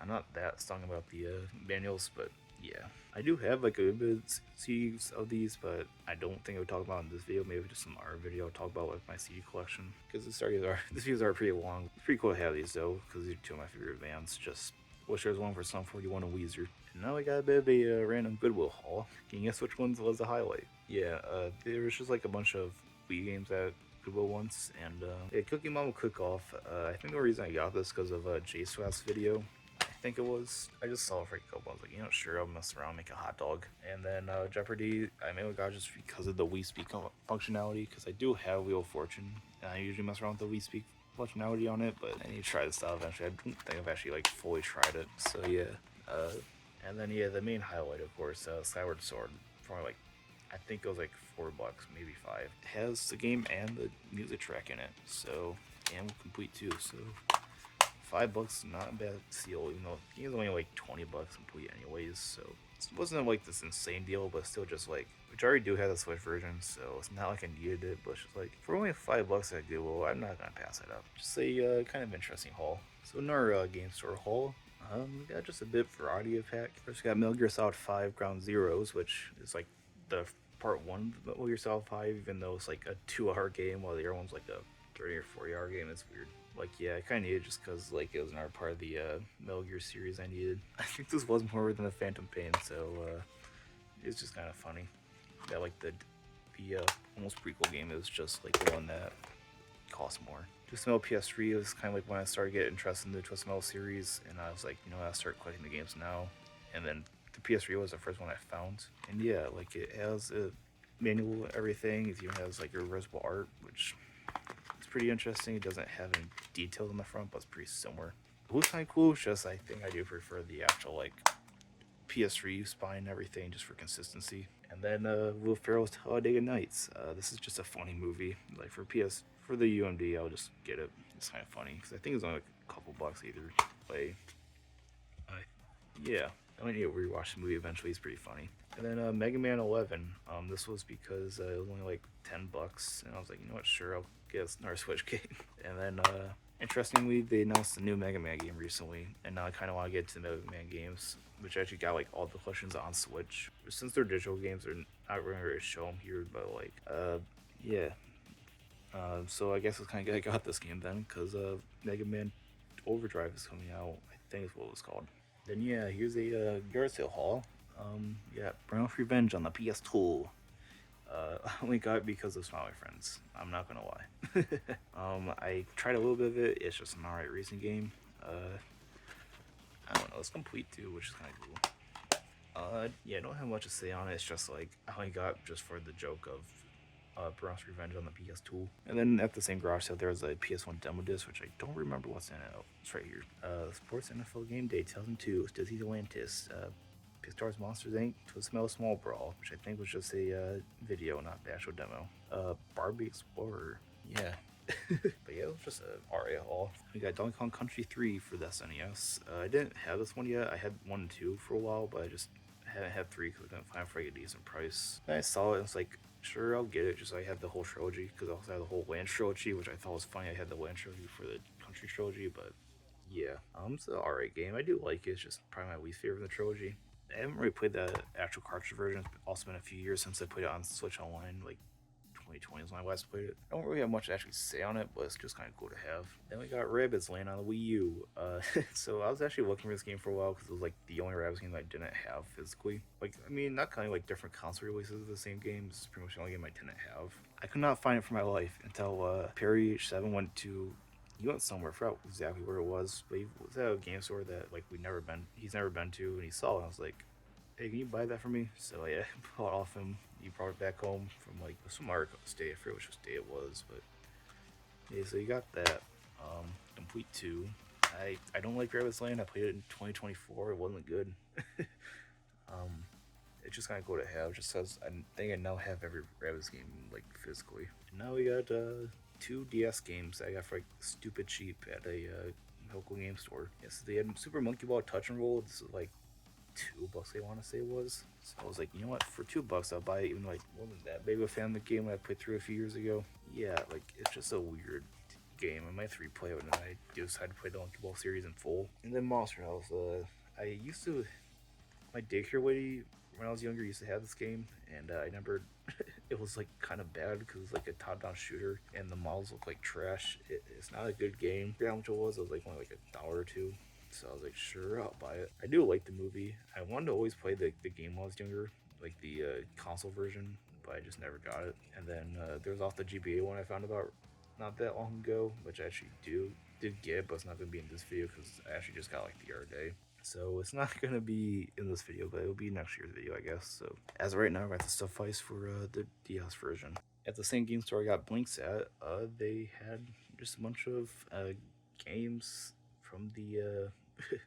I'm not that stung about the manuals, but yeah, I do have like a bit CDs of these, but I don't think I would talk about in this video. Maybe just some other video I'll talk about like my CD collection, because these videos are pretty long. It's pretty cool to have these though, because these are two of my favorite bands. Just which there's one for Sum 41 and Weezer. And now I got a bit of a random Goodwill haul. Can you guess which ones was the highlight? Yeah, there was just like a bunch of Wii games at Goodwill once, and yeah, Cookie Mama Cook Off. I think the reason I got this because of J-Swap's video. I think it was. I just saw it for a couple. I was like, sure, I'll mess around, make a hot dog. And then Jeopardy, I mainly got just because of the Wii Speak functionality, because I do have Wheel of Fortune, and I usually mess around with the Wii Speak functionality on it, but I need to try this out eventually. I don't think I've actually like fully tried it. So yeah, uh, and then yeah, the main highlight, of course, Skyward Sword, for like I think it was like $4, maybe five. It has the game and the music track in it, so and complete too. So $5, not a bad deal. Even though the game's only like $20 complete anyways, so it wasn't like this insane deal, but still just like which I already do have the Switch version, so it's not like I needed it. But it's just like for only $5 at Goodwill, I'm not gonna pass it up. Just a kind of interesting haul. So in our game store haul, we got just a bit variety of pack. First, we got Metal Gear Solid 5 Ground Zeroes, which is like the part one of Metal Gear Solid 5, even though it's like a 2-hour game, while the other one's like a 30 or 40-hour game. It's weird. Like, yeah, I kind of needed just because like it was another part of the Metal Gear series I needed. I think this was more than a Phantom Pain, so it's just kind of funny. That like the almost prequel game is just like the one that cost more. Twisted Metal PS3 was kind of like when I started getting interested in the Twisted Metal series, and I was like, I'll start collecting the games now. And then the PS3 was the first one I found, and yeah, like it has a manual, everything. It even has like your reversible art, which is pretty interesting. It doesn't have any details on the front, but it's pretty similar. It looks kind of cool. It's just I think I do prefer the actual like PS3 spine and everything just for consistency. And then Will Ferrell's Talladega Nights. This is just a funny movie. Like for the UMD, I'll just get it. It's kind of funny because I think it's only like a couple bucks either way. Uh, yeah, I might need to rewatch the movie eventually. It's pretty funny. And then Mega Man 11. This was because it was only like $10, and I was like, what, sure, I'll get another Switch game. And then interestingly, they announced a new Mega Man game recently, and now I kind of want to get into Mega Man games, which actually got like all the collections on Switch. Since they're digital games, they're not really going to show them here, but like, yeah. So I guess it's kind of good I got this game then, because Mega Man Overdrive is coming out. I think is what it was called. Then yeah, here's a yard sale haul. Yeah, Burnout Revenge on the PS2. I only got it because of Smiley Friends. I'm not gonna lie. I tried a little bit of it. It's just an alright racing game. I don't know. It's complete too, which is kind of cool. Yeah, I don't have much to say on it. It's just like I only got just for the joke of Burnout Revenge on the PS2. And then at the same garage sale, there was a PS1 demo disc, which I don't remember what's in it. Oh, it's right here. Sports NFL Game Day 2002, Disney Atlantis, Pixar's Monsters Inc. To Smell Small Brawl, which I think was just a video, not the actual demo. Barbie Explorer. Yeah. But yeah, it was just a RA haul. We got Donkey Kong Country 3 for the SNES. I didn't have this one yet. I had 1 and 2 for a while, but I just haven't had 3 because I couldn't find it for like a decent price. And I saw it and it's like, sure, I'll get it. Just so I had the whole trilogy because I also had the whole Land trilogy, which I thought was funny. I had the Land trilogy for the Country trilogy, but yeah, it's an alright game. I do like it. It's just probably my least favorite in the trilogy. I haven't really played the actual cartridge version. It's also been a few years since I played it on Switch Online, like 2020 is when I last played it. I don't really have much to actually say on it, but it's just kind of cool to have. Then we got Rabbids Land on the Wii U. So I was actually looking for this game for a while because it was like the only Rabbids game that I didn't have physically. Like, I mean, not kind of like different console releases of the same game. This is pretty much the only game I didn't have. I could not find it for my life until Perry 7 went to. He went somewhere. I forgot exactly where it was, but he was at a game store that like he's never been to, and he saw it. And I was like, hey, can you buy that for me? So yeah, bought it off him. He brought it back home from like some Arco state. I forget which state it was, but yeah, so you got that. Complete 2. I don't like Rabbids Land. I played it in 2024. It wasn't good. um, it's just kind of cool to have, just because I think I now have every Rabbids game like physically. And now we got 2 DS games that I got for like stupid cheap at a local game store. Yes, they had Super Monkey Ball Touch and Roll. This is like $2 I want to say it was. So I was like, you know what, for $2 I'll buy it, even though I wasn't that big of a fan of the game when I played through a few years ago. Yeah, like it's just a weird game. I might 3 play it, and I decided to play the Monkey Ball series in full. And then Monster House. I used to, my daycare lady when I was younger used to have this game, and I remember it was like kind of bad because it was like a top-down shooter, and the models look like trash. It's not a good game. I forget how much it was. It was like only like $1 or $2. So I was like, sure, I'll buy it. I do like the movie. I wanted to always play the game when I was younger, like the console version, but I just never got it. And then there's also the GBA one I found about not that long ago, which I actually did get, but it's not gonna be in this video because I actually just got like the other day. So it's not gonna be in this video, but it'll be next year's video, I guess. So as of right now, I got the suffice for the DS version. At the same game store I got Blinks at, they had just a bunch of games from the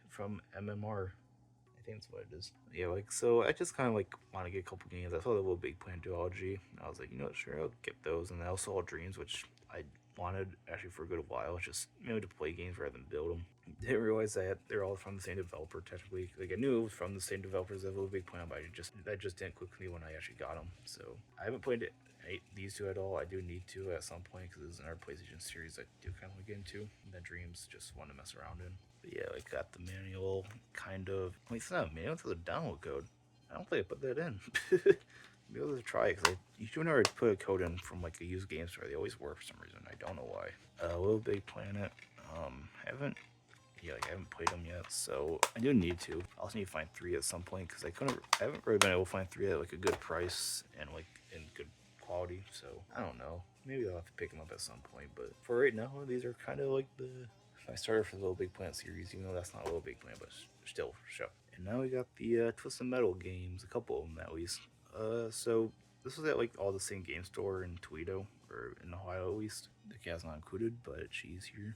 from MMR. I think that's what it is. Yeah, like so I just kind of like want to get a couple games. I saw the Little Big Planet duology. I was like, you know what, sure, I'll get those. And I also saw Dreams, which I wanted actually for a good while, just to play games rather than build them. Didn't realize that they're all from the same developer technically. Like I knew it was from the same developers as Little Big Planet, but that just didn't click with me when I actually got them. So I haven't played it. These two at all. I do need to at some point because it's another PlayStation series I do kind of want to get into. And then Dreams just want to mess around in. But yeah, I got the manual kind of. Wait, it's not a manual, it's a download code. I don't think I put that in. Maybe I'll just try it because usually whenever I put a code in from like a used game store, they always work for some reason. I don't know why. Little Big Planet. Haven't. Yeah, like I haven't played them yet, so I do need to. I also need to find 3 at some point because I haven't really been able to find 3 at like a good price and like in good quality. So I don't know. Maybe I'll have to pick them up at some point. But for right now, these are kind of like I started for the Little Big Planet series, even though that's not a Little Big Planet, but still for sure. And now we got the Twisted Metal games, a couple of them at least. So this was at like all the same game store in Toledo or in Ohio at least. The cat's not included, but she's here.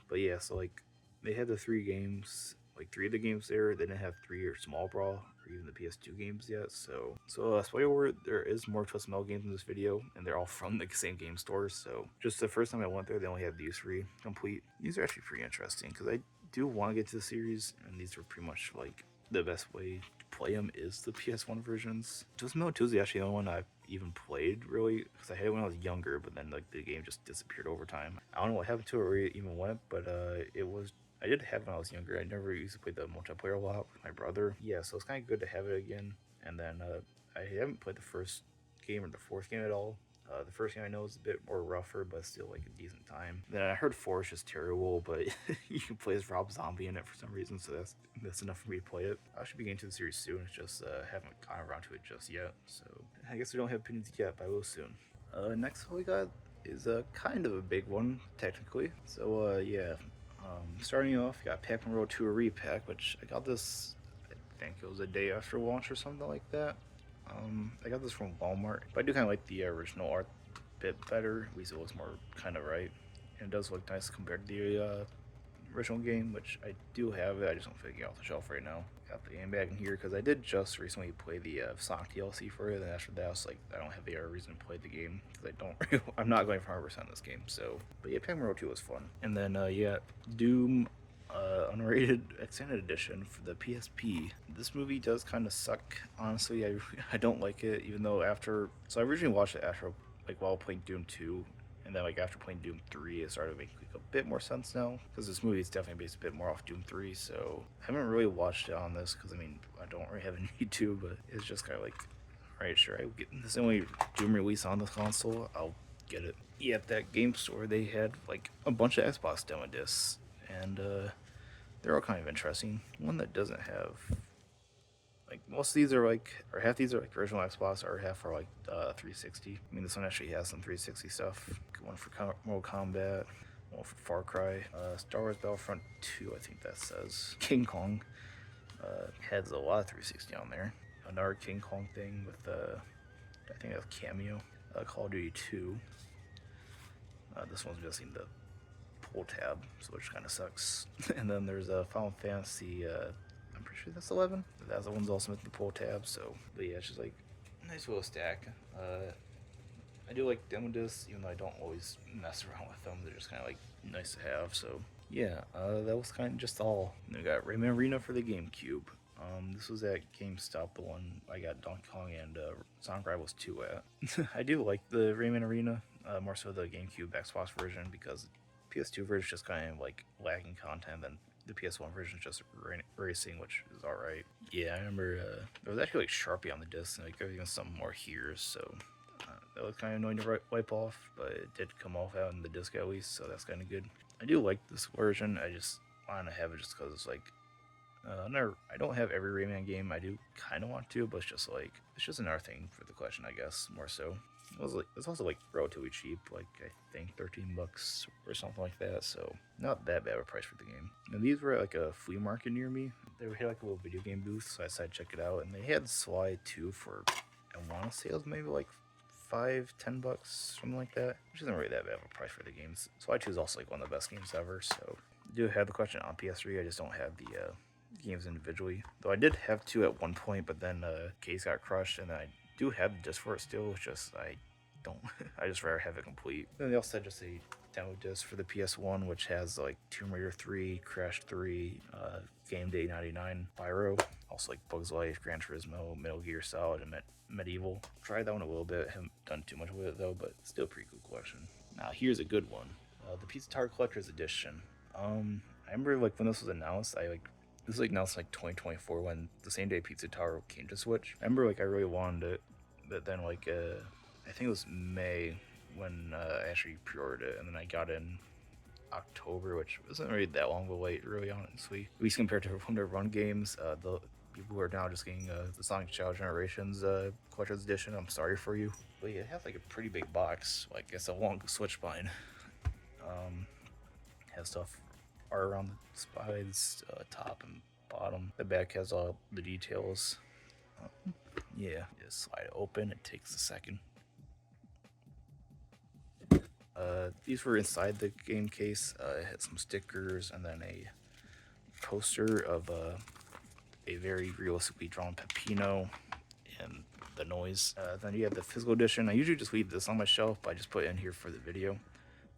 But yeah, so like they had the 3 games, like 3 of the games there. They didn't have 3 or Small Brawl or even the PS2 games yet. So spoiler alert, there is more Twisted Metal games in this video, and they're all from the same game stores. So just the first time I went there, they only had these 3 complete. These are actually pretty interesting because I do want to get to the series, and these are pretty much like the best way to play them is the PS1 versions. Twisted Metal 2 is actually the only one I've even played really because I had it when I was younger, but then like the game just disappeared over time. I don't know what happened to it or it even went, but it was. I did have it when I was younger. I never used to play the multiplayer a lot with my brother. Yeah, so it's kind of good to have it again. And then I haven't played the first game or the fourth game at all. The first game I know is a bit more rougher, but still like a decent time. Then I heard 4 is just terrible, but you can play as Rob Zombie in it for some reason, so that's enough for me to play it. I should be getting to the series soon. It's just haven't gotten around to it just yet. So I guess we don't have opinions yet, but I will soon. Next one we got is kind of a big one technically. So yeah. Starting off, got Pac-Man World 2 a repack, which I got this, I think it was a day after launch or something like that. I got this from Walmart, but I do kind of like the original art a bit better. At least it looks more kind of right, and it does look nice compared to the original game, which I do have it. I just don't feel like it off the shelf right now. Got the game back in here because I did just recently play the Sonic DLC for it, and after that, I was like, I don't have the other reason to play the game because I don't. I'm not going for 100% this game. So, but yeah, Pac-Man World 2 was fun, and then yeah, Doom. Unrated extended edition for the PSP. This movie does kind of suck. Honestly, I don't like it. Even though I originally watched it after like while playing Doom 2, and then like after playing Doom 3, it started making like, a bit more sense now because this movie is definitely based a bit more off Doom 3. So I haven't really watched it on this because I mean I don't really have a need to, but it's just kind of like, alright, sure, I get this only Doom release on this console. I'll get it. Yeah, at that game store they had like a bunch of Xbox demo discs, and they're all kind of interesting. One that doesn't have like most of these are like, or half these are like original Xbox, or half are like 360. I mean, this one actually has some 360 stuff. One for Mortal Kombat, one for Far Cry, Star Wars Battlefront 2. I think that says King Kong. Has a lot of 360 on there. Another King Kong thing with I think that's Cameo. Call of Duty 2. This one's missing the pull tab, so which kind of sucks. And then there's a Final Fantasy. I'm pretty sure that's 11. That one's also missing the pull tab. So, but yeah, it's just like nice little stack. I do like demo discs, even though I don't always mess around with them. They're just kind of like nice to have. So yeah, that was kind of just all. And we got Rayman Arena for the GameCube. This was at GameStop, the one I got Donkey Kong and Sonic Rivals 2 at. I do like the Rayman Arena, more so the GameCube Xbox version, because PS2 version is just kind of like lacking content, and the PS1 version is just racing, which is alright. Yeah, I remember there was actually like Sharpie on the disc, and like even some more here, so that was kind of annoying to wipe off, but it did come off out in the disc at least, so that's kind of good. I do like this version. I just want to have it just because it's like I don't have every Rayman game. I do kind of want to, but it's just another thing for the collection, I guess, more so. It's also like relatively cheap, like I think $13 or something like that. So not that bad of a price for the game. And these were at like a flea market near me. They had like a little video game booth, so I decided to check it out. And they had Sly 2 for, I want to say it was maybe like $5-10, something like that, which isn't really that bad of a price for the games. Sly 2 is also like one of the best games ever. So I do have the collection on PS3. I just don't have the games individually. Though I did have 2 at one point, but then case got crushed, and I do have the disc for it still. It's just I don't. I just rather have it complete. Then they also had just a demo disc for the PS1, which has like Tomb Raider 3, Crash 3, Game Day 99, Pyro, also like Bugs Life, Gran Turismo, Metal Gear Solid, and Medieval. Tried that one a little bit. Haven't done too much with it though, but still a pretty cool collection. Now here's a good one. The Pizza Tower Collector's Edition. I remember like when this was announced, this was like announced like 2024 when the same day Pizza Tower came to Switch. I remember like I really wanted it, but then like I think it was May when I actually pre-ordered it, and then I got it in October, which wasn't really that long of a wait, really, honestly. At least compared to when they run games, the people who are now just getting the Sonic Child Generations Collector's Edition, I'm sorry for you. But yeah, it has like a pretty big box, like it's a long Switch spine. Has stuff art around the spines, top and bottom. The back has all the details. Yeah, just slide it open. It takes a second. These were inside the game case. It had some stickers and then a poster of a very realistically drawn Peppino and the noise. Then you have the physical edition. I usually just leave this on my shelf, but I just put it in here for the video.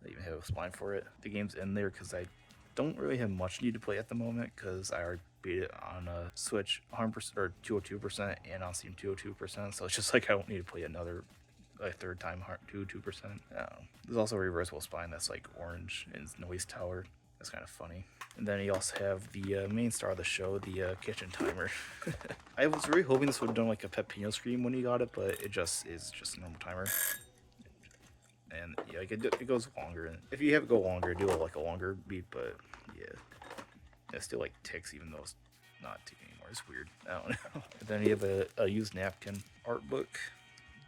I even have a spline for it. The game's in there because I don't really have much need to play at the moment because I already beat it on a Switch 100% or 202% and on Steam 202%. So it's just like I don't need to play another third time 202%. There's also a reversible spine that's like orange and noise tower. That's kind of funny. And then you also have the main star of the show, the kitchen timer. I was really hoping this would have done like a Peppino scream when you got it, but it just is just a normal timer. And yeah, like it goes longer. And if you have it go longer, do like a longer beat, but yeah, it still like ticks even though it's not ticking anymore. It's weird. I don't know. And then you have a used napkin art book,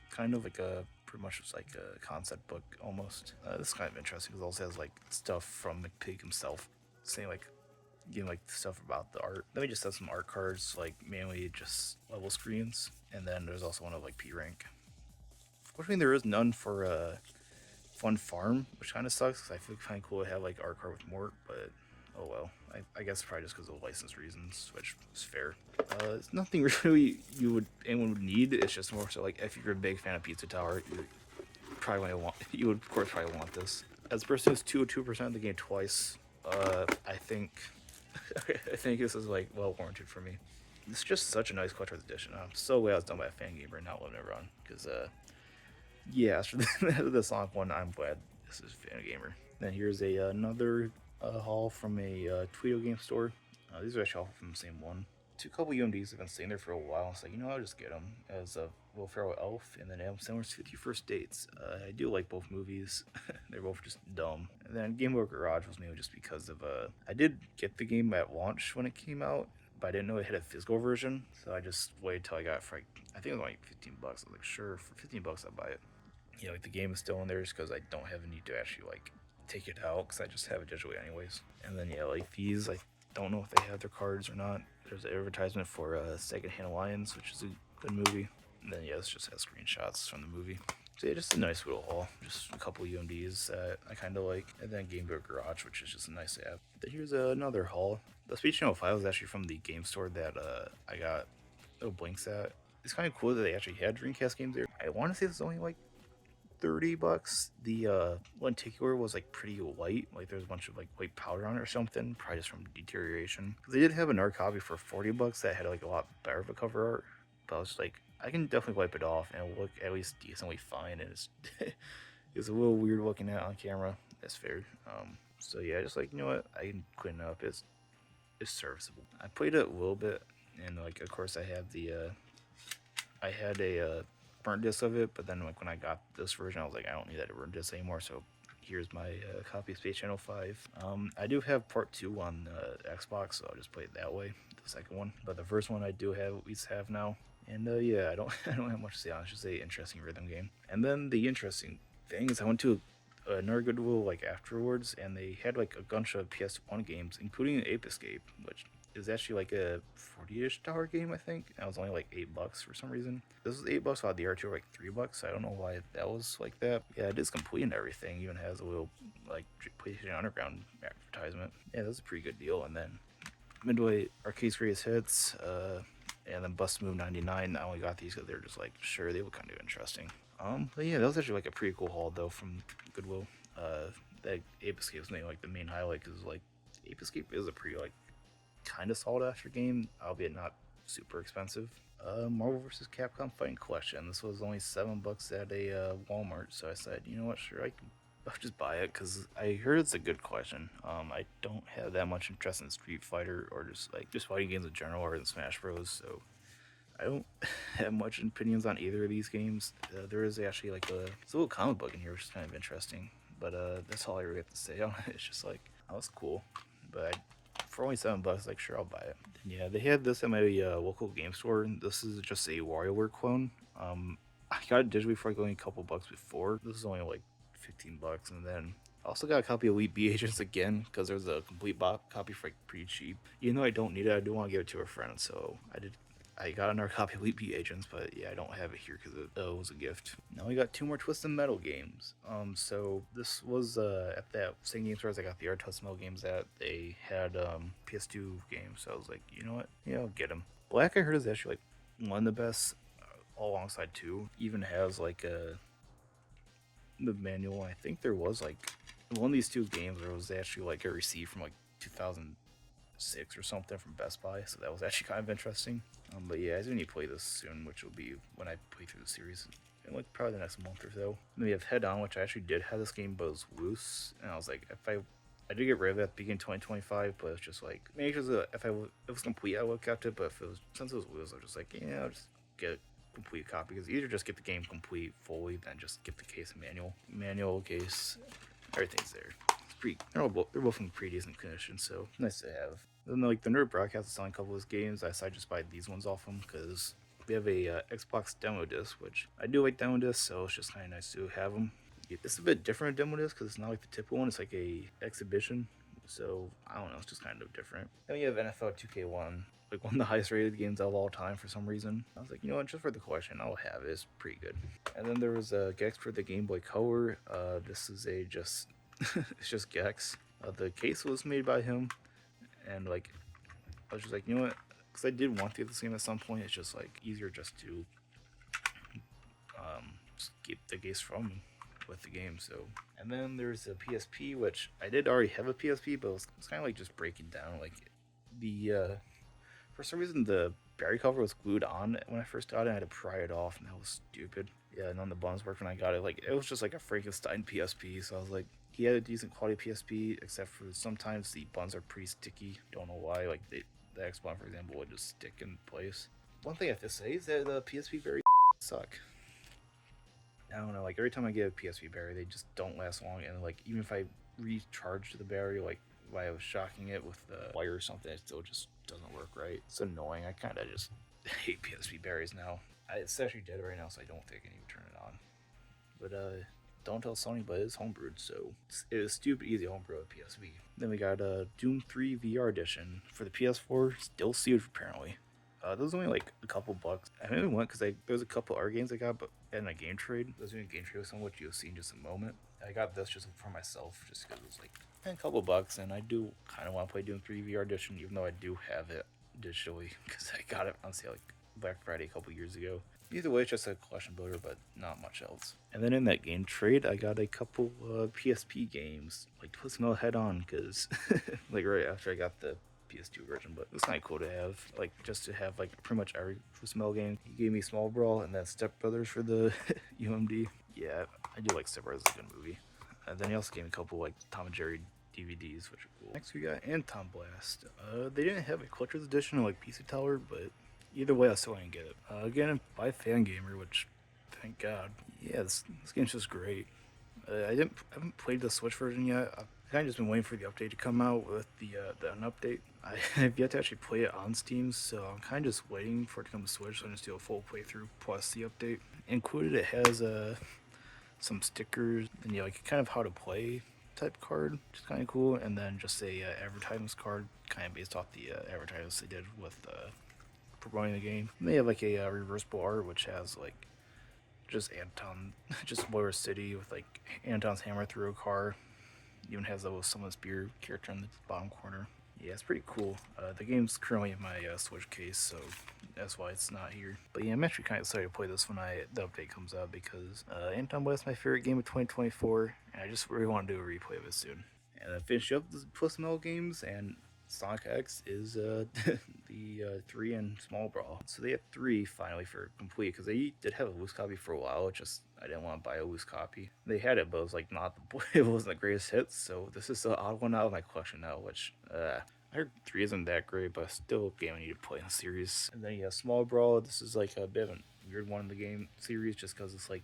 kind of like a pretty much just like a concept book almost. This is kind of interesting because it also has like stuff from McPig himself, saying like giving like stuff about the art. Then we just have some art cards, like mainly just level screens, and then there's also one of like P rank. Unfortunately, there is none for Fun Farm, which kind of sucks because I feel kind of cool to have like art card with Mort, but oh well. I guess probably just because of license reasons, which is fair. It's nothing really anyone would need. It's just more so like if you're a big fan of Pizza Tower, you would of course probably want this. As a person who's 202% of the game twice, I think I think this is like well warranted for me. It's just such a nice collector's edition. I'm so glad it's done by a fan gamer, not letting it run, because yeah, after the Sonic one, I'm glad this is Fan Gamer. Then here's another haul from a Tweedo game store. These are actually all from the same one. Couple UMDs have been sitting there for a while. It's like, I'll just get them as Will Ferrell Elf and then Adam Sandler's 51st Dates. I do like both movies. They're both just dumb. And then Game Boy Garage was mainly just because of I did get the game at launch when it came out, but I didn't know it had a physical version, so I just waited till I got it for I think it was like $15. I was like, sure, for $15 I'll buy it. Like the game is still in there just because I don't have a need to actually like take it out because I just have it digitally anyways. And then like these, I don't know if they have their cards or not. There's an advertisement for Secondhand Alliance, which is a good movie. And then this just has screenshots from the movie. So yeah, just a nice little haul. Just a couple UMDs that I kind of like. And then Game Boy Garage, which is just a nice app. Then here's another haul. The Speech Channel file is actually from the game store that I got little blinks at. It's kind of cool that they actually had Dreamcast games there. I want to say it's only like $30. The lenticular was like pretty white, like there's a bunch of like white powder on it or something, probably just from deterioration. They did have an art copy for $40 that had like a lot better of a cover art, but I was just like, I can definitely wipe it off and it'll look at least decently fine. And it's a little weird looking at on camera. That's fair. So yeah, just like, what, I can clean it up. It's serviceable. I played it a little bit, and like of course I had I had a burnt disc of it, but then like when I got this version, I was like, I don't need that burnt disc anymore. So here's my copy of Space Channel 5. I do have part 2 on Xbox, so I'll just play it that way, the second one. But the first one I do have, at least have now. And yeah, I don't I don't have much to say on it. It's just a interesting rhythm game. And then the interesting thing is I went to another Goodwill like afterwards, and they had like a bunch of PS1 games, including Ape Escape, which is actually like a 40-ish dollar game, I think. And it was only like $8 for some reason. This was $8, while the R2 were like $3. I don't know why that was like that. Yeah, it is complete and everything. Even has a little like PlayStation Underground advertisement. Yeah, that's a pretty good deal. And then Midway Arcade's Greatest Hits, and then Bust Move 99. I only got these because they're just like, sure, they look kind of interesting. But yeah, that was actually like a pretty cool haul though from Goodwill. That Ape Escape was maybe like the main highlight because like Ape Escape is a pretty like kind of sought after game, albeit not super expensive. Marvel vs. Capcom Fighting Collection. This was only $7 at a Walmart, so I said, you know what, sure, I'll just buy it because I heard it's a good collection. I don't have that much interest in Street Fighter or just fighting games in general or in Smash Bros. So I don't have much opinions on either of these games. There is actually like it's a little comic book in here, which is kind of interesting. But that's all I really have to say on it. It's just like, oh, it's cool. But for only $7, like, sure, I'll buy it. And yeah, they had this at my local game store. And this is just a WarioWare clone. I got it digitally for like only a couple bucks before. This is only like $15, and then I also got a copy of Elite Beat Agents again because there's a complete copy for like pretty cheap. Even though I don't need it, I do want to give it to a friend, so I got another copy of Elite Beat Agents, but yeah, I don't have it here because it was a gift. Now we got 2 more Twisted Metal games. So this was at that same game store as I got the other Twisted Metal games at. They had PS2 games, so I was like, you know what? Yeah, I'll get them. Black, I heard, is actually like one of the best, all alongside 2. Even has like the manual. I think there was like one of these 2 games there was actually like a receipt from like 2006 or something from Best Buy, so that was actually kind of interesting. But yeah, I do need to play this soon, which will be when I play through the series in like probably the next month or so. Then we have Head On, which I actually did have this game, but it was loose, and I was like, I did get rid of it at the beginning of 2025, but it's just like, maybe if it was complete, I would have kept it, but since it was loose, I was just like, yeah, I'll just get a complete copy, because either just get the game complete fully, than just get the case and manual case, everything's there. It's pretty, they're both in pretty decent condition, so nice to have. Then like the Nerd Broadcast is selling a couple of his games. I decided to just buy these ones off them because we have a Xbox demo disc, which I do like demo discs, so it's just kind of nice to have them. It's a bit different demo disc because it's not like the typical one. It's like a exhibition, so I don't know. It's just kind of different. Then we have NFL 2K1, like one of the highest rated games of all time for some reason. I was like, you know what, just for the collection, I'll have it. It's pretty good. And then there was a Gex for the Game Boy Color. This is it's just Gex. The case was made by him, and like I was just like, you know what, because I did want to get this game at some point. It's just like easier just to just keep the case from with the game. So, and then there's a PSP, which I did already have a PSP, but it was kind of like just breaking down. Like the for some reason the battery cover was glued on when I first got it. I had to pry it off, and that was stupid. Yeah, none of the buttons worked when I got it. Like it was just like a Frankenstein PSP. So I was like, he had a decent quality PSP, except for sometimes the buttons are pretty sticky. Don't know why. Like the X button, for example, would just stick in place. One thing I have to say is that the PSP batteries suck. I don't know, like every time I get a PSP battery, they just don't last long, and like even if I recharge the battery, like while I was shocking it with the wire or something, it still just doesn't work right. It's annoying. I kind of just hate PSP batteries now. It's actually dead right now, so I don't think I can even turn it on. But don't tell Sony, but it's homebrewed, so it is stupid easy homebrew with PSP. Then we got Doom 3 VR edition for the PS4, still sealed apparently. That was only like a couple bucks. I only went because there was a couple other games I got, but in a game trade. I was doing a game trade with someone, which you'll see in just a moment. I got this just for myself, just because it was like a couple bucks, and I do kind of want to play Doom 3 VR edition, even though I do have it digitally, because I got it on sale like Black Friday a couple years ago. Either way, it's just a collection builder, but not much else. And then in that game trade, I got a couple PSP games, like Twisted Metal Head On, because like right after I got the PS2 version, but it's kind of cool to have, like, just to have like pretty much every Twisted Metal game. He gave me Small Brawl and then Step Brothers for the UMD. Yeah, I do like Step Brothers, it's a good movie. And then he also gave me a couple like Tom and Jerry DVDs, which are cool. Next we got Anton Blast. They didn't have a collector's edition like PC Tower, but either way I still didn't get it. Again, by Fangamer, which thank God. Yeah, this game's just great. I haven't played the Switch version yet. I've kind of just been waiting for the update to come out with the update. I have yet to actually play it on Steam, so I'm kind of just waiting for it to come to Switch. So I just do a full playthrough plus the update. Included, it has some stickers and like kind of how to play type card, which is kind of cool, and then just a advertisements card, kind of based off the advertisements they did with promoting the game. And they have like a reversible art, which has like just Anton, just Lower City with like Anton's hammer through a car. Even has a Summon Spear character in the bottom corner. Yeah, it's pretty cool. The game's currently in my Switch case, so that's why it's not here. But yeah, I'm actually kind of excited to play this when the update comes out because Anton West is my favorite game of 2024, and I just really want to do a replay of it soon. And I finished up the Plus Metal games, and Sonic X is the 3 and Small Brawl. So they have 3 finally for complete because they did have a loose copy for a while. It just I didn't want to buy a loose copy. They had it, but it was like not the it wasn't the greatest hits. So this is the odd one out of my collection now, which I heard 3 isn't that great, but still a game I need to play in the series. And then yeah, Small Brawl. This is like a bit of a weird one in the game series just because it's like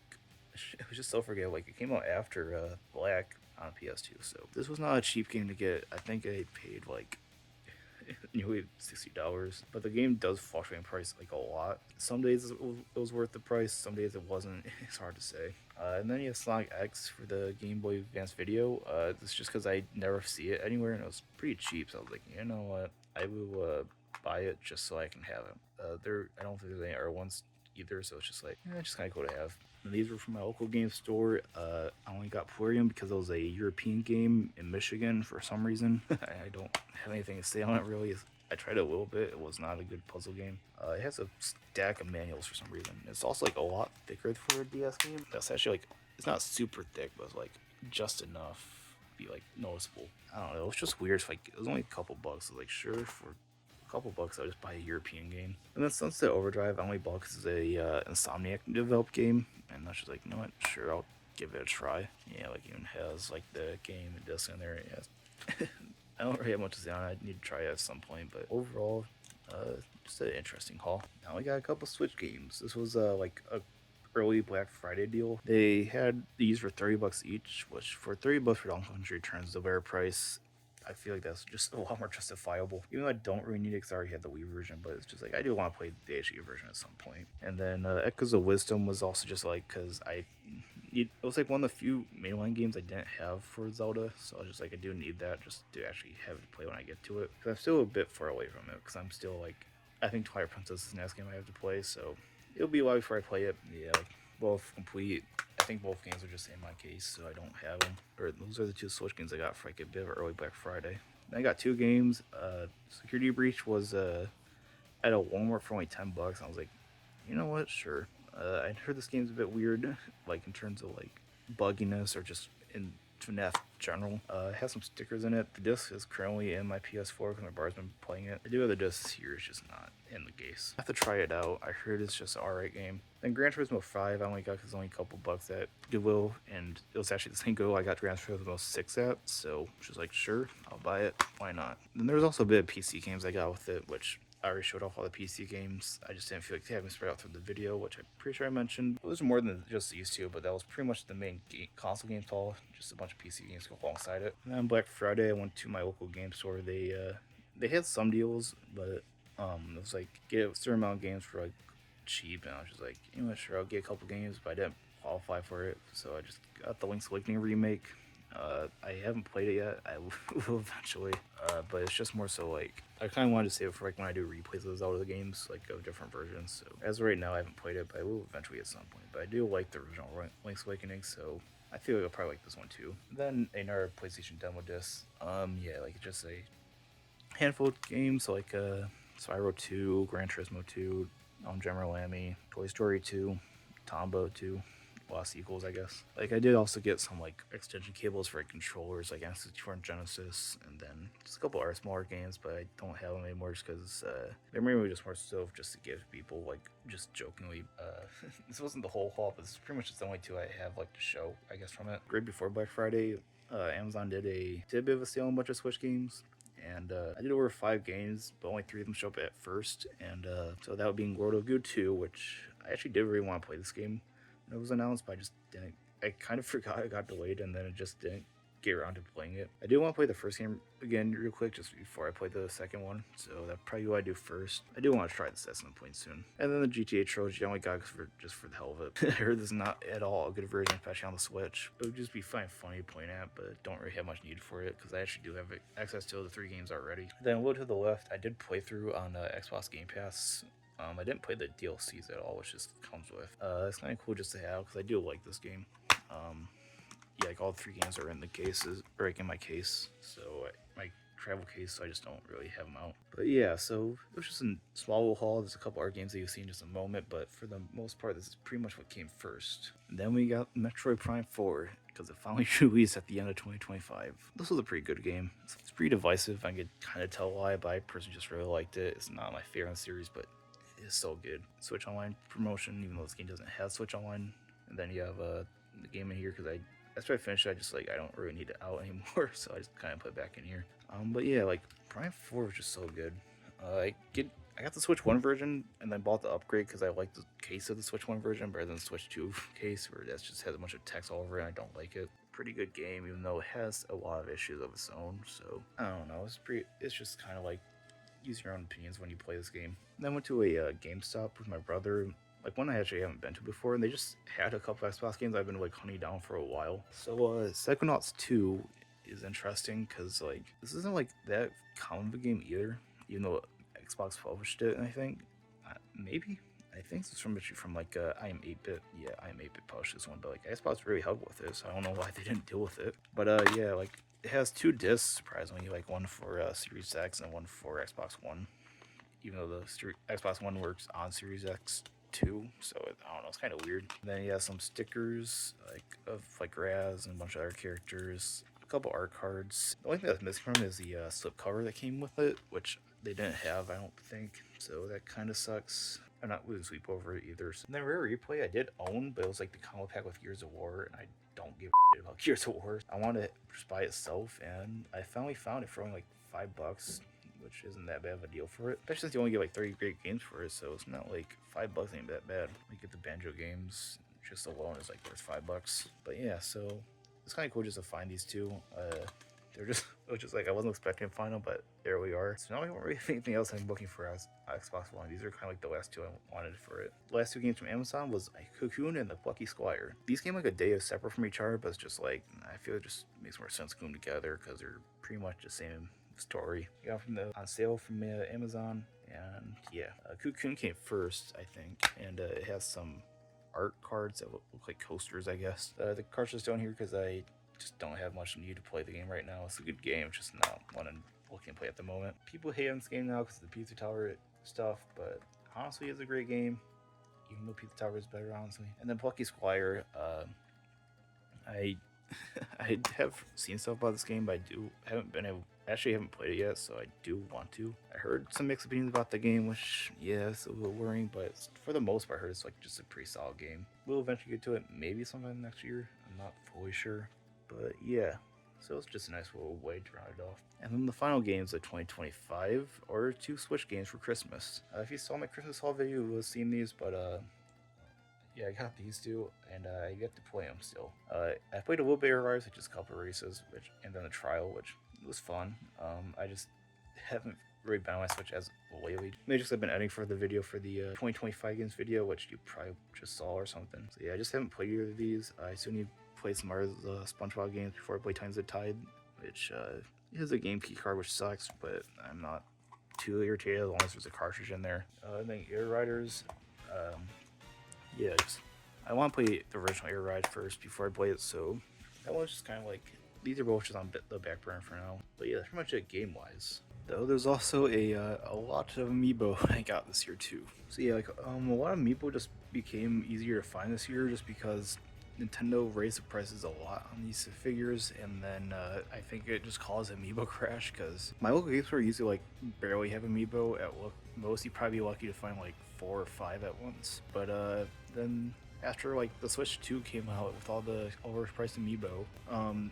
it was just so forgettable. Like it came out after Black on PS2, so this was not a cheap game to get. I think I paid like nearly $60, but the game does fluctuate in price like a lot. Some days it was worth the price, some days it wasn't. It's hard to say. And then you have Sonic X for the Game Boy Advance Video. This is just because I never see it anywhere, and it was pretty cheap. So I was like, you know what, I will buy it just so I can have it. I don't think there's any other ones either, so it's just like, just kind of cool to have. And these were from my local game store. I only got Plurium because it was a European game in Michigan for some reason. I don't have anything to say on it really. I tried it a little bit. It was not a good puzzle game. It has a stack of manuals for some reason. It's also like a lot thicker for a DS game. That's actually like it's not super thick, but it's like just enough to be like noticeable. I don't know. It was just weird. It's like it was only a couple bucks. So like sure for a couple bucks I'll just buy a European game. And then Sunset Overdrive I only bought because it's a Insomniac developed game, and I was just like, you know what, sure, I'll give it a try. Yeah, like even has like the game and disc in there. Yeah. I don't really have much to say on it. I need to try it at some point, but overall, just an interesting haul. Now we got a couple Switch games. This was like a early Black Friday deal. They had these for $30 each, which for $30 for Donkey Country Returns, the better price. I feel like that's just a lot more justifiable. Even though I don't really need it because I already had the Wii version, but it's just like I do want to play the HD version at some point. And then Echoes of Wisdom was also just like because it was like one of the few mainline games I didn't have for Zelda, so I was just like I do need that just to actually have it play when I get to it. Because I'm still a bit far away from it because I'm still like I think Twilight Princess is the next game I have to play, so it'll be a while before I play it. Yeah, like both complete. I think both games are just in my case, so I don't have them. Or those are the 2 Switch games I got for like a bit of early Black Friday. Then I got 2 games. Security Breach was at a Walmart for only $10. I was like, you know what? Sure. I heard this game's a bit weird, like in terms of like bugginess or just in FNAF general. It has some stickers in it. The disc is currently in my PS4 because my bar's been playing it. I do have the discs here, it's just not in the case. I have to try it out. I heard it's just an alright game. Then Gran Turismo 5, I only got because it's only a couple bucks at Goodwill, and it was actually the same Goodwill I got Gran Turismo 6 at, so just like, sure, I'll buy it. Why not? Then there was also a bit of PC games I got with it, which I already showed off all the PC games. I just didn't feel like having spread out through the video, which I'm pretty sure I mentioned. It was more than just these 2, but that was pretty much the main console games haul. Just a bunch of PC games go alongside it. And then on Black Friday, I went to my local game store. They had some deals, but it was like get a certain amount of games for like cheap, and I was just like, you know what, sure, I'll get a couple games, but I didn't qualify for it, so I just got the Link's Awakening remake. I haven't played it yet. I will eventually, but it's just more so like I kind of wanted to save it for like when I do replays of Zelda games, like of different versions. So as of right now, I haven't played it, but I will eventually at some point. But I do like the original Link's Awakening, so I feel like I'll probably like this one too. Then another PlayStation demo disc. Yeah, like just a handful of games like Spyro 2, Gran Turismo 2, General Lammy, Toy Story 2, Tombo 2, Lost Sequels, I guess. Like I did also get some like extension cables for like, controllers, like N64 and Genesis, and then just a couple other smaller games, but I don't have them anymore just because they're mainly just more so just to give people like just jokingly. This wasn't the whole haul, but this is pretty much just the only 2 I have like to show, I guess, from it. Right before Black Friday, Amazon did a bit of a sale on a bunch of Switch games, and I did order 5 games, but only 3 of them show up at first, and so that would be World of Goo 2, which I actually did really want to play this game. It was announced, but I just didn't. I kind of forgot it got delayed, and then it just didn't get around to playing it. I do want to play the first game again real quick just before I play the second one, so that's probably what I do first. I do want to try this at some point soon. And then the GTA trilogy, I only got it just for the hell of it. I heard this is not at all a good version, especially on the Switch. It would just be funny playing at, but don't really have much need for it because I actually do have access to the 3 games already. Then a little to the left, I did play through on Xbox Game Pass. I didn't play the DLCs at all, which just comes with. It's kind of cool just to have because I do like this game. Yeah, like all 3 games are in the cases, or like in my case, so my travel case, so I just don't really have them out. But yeah, so it was just a small little haul. There's a couple other games that you'll see in just a moment, but for the most part, this is pretty much what came first. And then we got Metroid Prime 4, because it finally released at the end of 2025. This was a pretty good game. It's pretty divisive. I could kind of tell why, but I personally just really liked it. It's not my favorite in the series, but it is so good. Switch Online promotion, even though this game doesn't have Switch Online. And then you have the game in here, because after I finished it, I just I don't really need it out anymore, so I just kind of put it back in here. But yeah, Prime 4 was just so good. I got the Switch 1 version and then bought the upgrade because I like the case of the Switch 1 version better than the Switch 2 case, where that just has a bunch of text all over it and I don't like it. Pretty good game, even though it has a lot of issues of its own, so I don't know, it's just kind of use your own opinions when you play this game. Then went to a GameStop with my brother, one I actually haven't been to before, and they just had a couple Xbox games I've been hunting down for a while. So Psychonauts 2 is interesting because this isn't that common of a game either, even though Xbox published it. And I think maybe I think it's from I Am 8-Bit. Yeah, I Am 8-Bit published this one, but Xbox really helped with it, so I don't know why they didn't deal with it. But yeah, it has 2 discs surprisingly, one for Series X and one for Xbox One. Even though the Xbox One works on Series X too, so I don't know, it's kind of weird. And then he has some stickers of Raz and a bunch of other characters, a couple art cards. The only thing that's missing from it is the slip cover that came with it, which they didn't have, I don't think, so that kind of sucks. I'm not losing sleep over it either. So then Rare Replay I did own, but it was the combo pack with Gears of War, and I don't give a shit about Gears of War. I wanted to just buy it itself, and I finally found it for only $5, which isn't that bad of a deal for it. Especially since you only get 30 great games for it, so it's not $5 ain't that bad. You get the Banjo games, just alone is worth $5. But yeah, so it's kind of cool just to find these 2. They're just, it was just I wasn't expecting to find them, but there we are. So now I don't really have anything else I'm looking for as Xbox One. These are kind of the last 2 I wanted for it. The last 2 games from Amazon was Cocoon and the Plucky Squire. These came a day separate from each other, but it's just I feel it just makes more sense to put them together because they're pretty much the same story. You got them on sale from Amazon, and yeah, Cocoon came first, I think, and it has some art cards that look like coasters, I guess. The cards just down here because I just don't have much need to play the game right now. It's a good game, just not one I'm looking to play at the moment. People hate on this game now because of the Pizza Tower stuff, but honestly, it's a great game, even though Pizza Tower is better, honestly. And then Plucky Squire, I have seen stuff about this game, but haven't played it yet, so I do want to. I heard some mixed opinions about the game, which, yeah, it's a little worrying, but for the most part, I heard it's just a pretty solid game. We'll eventually get to it, maybe sometime next year. I'm not fully sure, but yeah. So it's just a nice little way to round it off. And then the final games of 2025 are 2 Switch games for Christmas. If you saw my Christmas haul video, you would have seen these, but yeah, I got these 2, and I get to play them still. I played a little bit of Rise, just a couple of races, and then a trial, which was fun. I just haven't really been on my Switch as lately. Maybe just I've been editing for the video for the 2025 games video, which you probably just saw or something. So yeah, I just haven't played either of these. I still need to play some other SpongeBob games before I play Times of Tide, which is a game key card, which sucks, but I'm not too irritated as long as there's a cartridge in there. And then Air Riders, yeah, I want to play the original Air Ride first before I play it, so that one's just kind of these are both just on the back burner for now. But yeah, that's pretty much it game-wise. Though there's also a lot of amiibo I got this year too. So yeah, a lot of amiibo just became easier to find this year just because Nintendo raised the prices a lot on these figures, and then I think it just caused amiibo crash because my local game store usually barely have amiibo. At most, you'd probably be lucky to find 4 or 5 at once. But then after the Switch 2 came out with all the overpriced amiibo,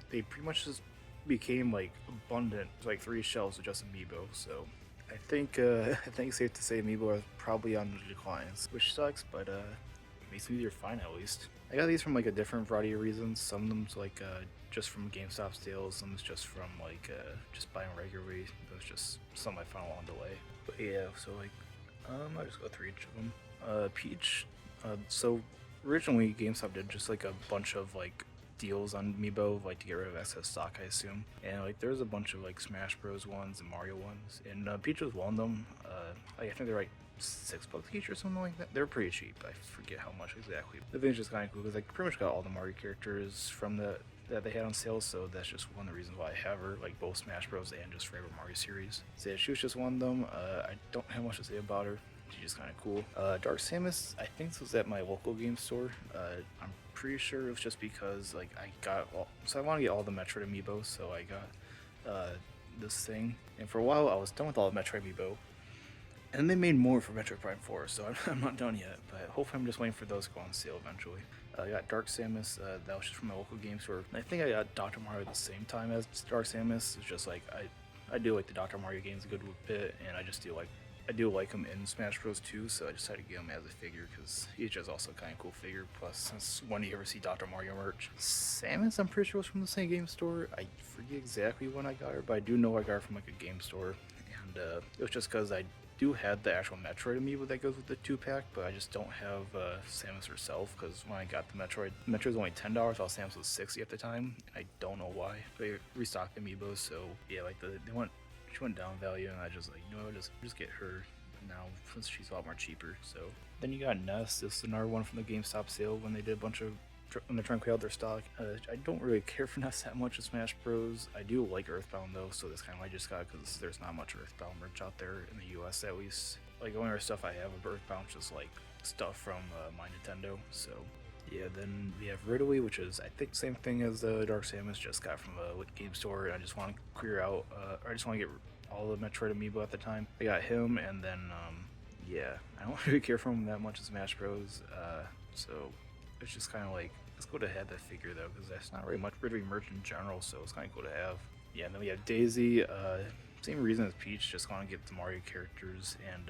they pretty much just became abundant, 3 shelves of just amiibo. So I think it's safe to say amiibo are probably on the declines, which sucks, but it makes me easier to find at least. I got these from like a different variety of reasons. Some of them's like just from GameStop sales, some's just from like just buying regularly. Those just some I found along the way. But yeah, so like I'll just go through each of them. Peach. So originally GameStop did just like a bunch of like deals on Amiibo, like to get rid of excess stock, I assume. And like there's a bunch of like Smash Bros ones and Mario ones, and Peach was one of them. Like, I think they're like $6 each or something like that. They're pretty cheap. I forget how much exactly. The thing's just kind of cool because I pretty much got all the Mario characters from that they had on sale, so that's just one of the reasons why I have her, like both Smash Bros and just regular Mario series. So yeah, she was just one of them. I don't have much to say about her. She's just kind of cool. Dark Samus, I think this was at my local game store. I'm pretty sure it was just because like so I want to get all the Metroid amiibo, so I got this thing. And for a while, I was done with all the Metroid amiibo. And they made more for Metroid Prime 4, so I'm not done yet. But hopefully I'm just waiting for those to go on sale eventually. I got Dark Samus, that was just from my local game store. And I think I got Dr. Mario at the same time as Dark Samus. It's just like, I do like the Dr. Mario games a good bit, and I do like him in Smash Bros. 2, so I decided to get him as a figure because he's just also kind of cool figure. Plus, since when do you ever see Dr. Mario merch? Samus, I'm pretty sure was from the same game store. I forget exactly when I got her, but I do know I got her from like a game store. And it was just because I do have the actual Metroid amiibo that goes with the 2-pack, but I just don't have Samus herself because when I got the Metroid was only $10, while Samus was $60 at the time. I don't know why. They restocked amiibos, so yeah, like she went down value, and I just like, you know, just get her now since she's a lot more cheaper. So then you got Ness. This is another one from the GameStop sale when they did a bunch of when they're trying to clear out their stock. I don't really care for Ness that much in Smash Bros. I do like Earthbound though, so that's kind of why I just got, because there's not much Earthbound merch out there in the US at least. Like the only other stuff I have of Earthbound is just like stuff from my Nintendo. So yeah, then we have Ridley, which is I think same thing as the Dark Samus, just got from a game store. And I just want to clear out, or I just want to get all the Metroid amiibo at the time. I got him, and then yeah, I don't really care for him that much in Smash Bros. So it's just kind of like, let's go to have that figure though, because that's not really much Ridley merch in general, so it's kind of cool to have. Yeah, and then we have Daisy. Same reason as Peach, just want to get the Mario characters, and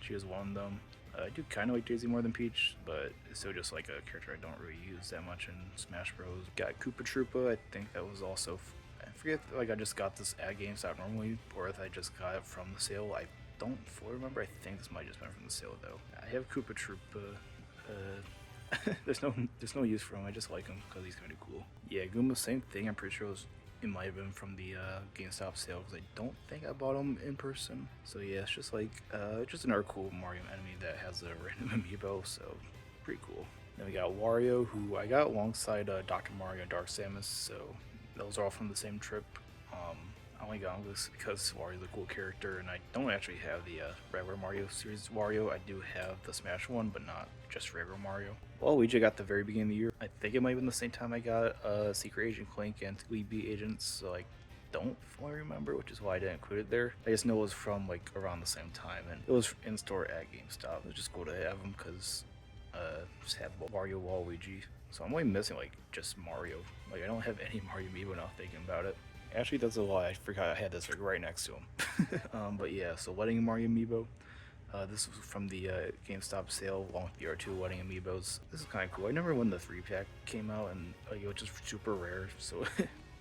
she was one of them. I do kind of like Daisy more than Peach, but it's still just like a character I don't really use that much in Smash Bros. Got Koopa Troopa. I think that was also, I forget, like I just got this at GameStop normally, or if I just got it from the sale. I don't fully remember. I think this might just been from the sale though. I have Koopa Troopa. There's no use for him. I just like him because he's kind of cool. Yeah, Goomba, same thing. I'm pretty sure it might have been from the GameStop sale because I don't think I bought him in person. So yeah, it's just like just another cool Mario enemy that has a random amiibo. So pretty cool. Then we got Wario, who I got alongside Dr. Mario and Dark Samus. So those are all from the same trip. I only got this because Wario's a cool character, and I don't actually have the regular Mario series Wario. I do have the Smash one, but not just regular Mario. Well, Luigi I got the very beginning of the year. I think it might have been the same time I got Secret Agent Clank and Tweeby Agents, so I don't fully remember, which is why I didn't include it there. I just know it was from like around the same time, and it was in store at GameStop. It was just cool to have them because just have Wario, Waluigi. So I'm only missing like just Mario. Like I don't have any Mario amiibo now thinking about it. Actually, that's a lie. I forgot I had this like right next to him. But yeah, so Wedding Mario amiibo. This was from the GameStop sale along with the R2 Wedding amiibos. This is kind of cool. I remember when the 3-pack came out, and like it was just super rare. So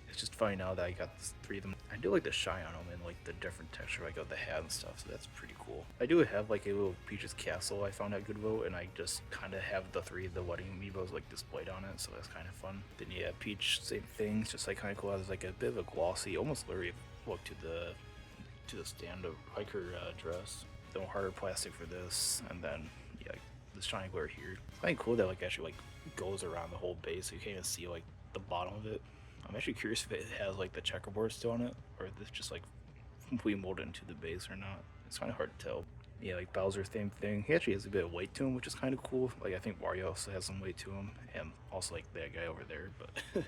it's just funny now that I got 3 of them. I do like the shine on them and like the different texture like of the hat and stuff, so that's pretty cool. I do have like a little Peach's Castle I found at Goodwill, and I just kind of have the 3 of the Wedding amiibos like displayed on it, so that's kind of fun. Then yeah, Peach, same thing. It's just like kind of cool. It has like a bit of a glossy, almost blurry look to the stand of like her dress. No harder plastic for this, and then yeah, this shiny glare here. It's kind of cool that like actually like goes around the whole base, so you can't even see like the bottom of it. I'm actually curious if it has like the checkerboard still on it, or if it's just like completely molded into the base or not. It's kind of hard to tell. Yeah, like Bowser, same thing. He actually has a bit of weight to him, which is kind of cool. Like I think Wario also has some weight to him, and also like that guy over there. But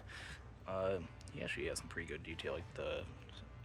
he actually has some pretty good detail, like the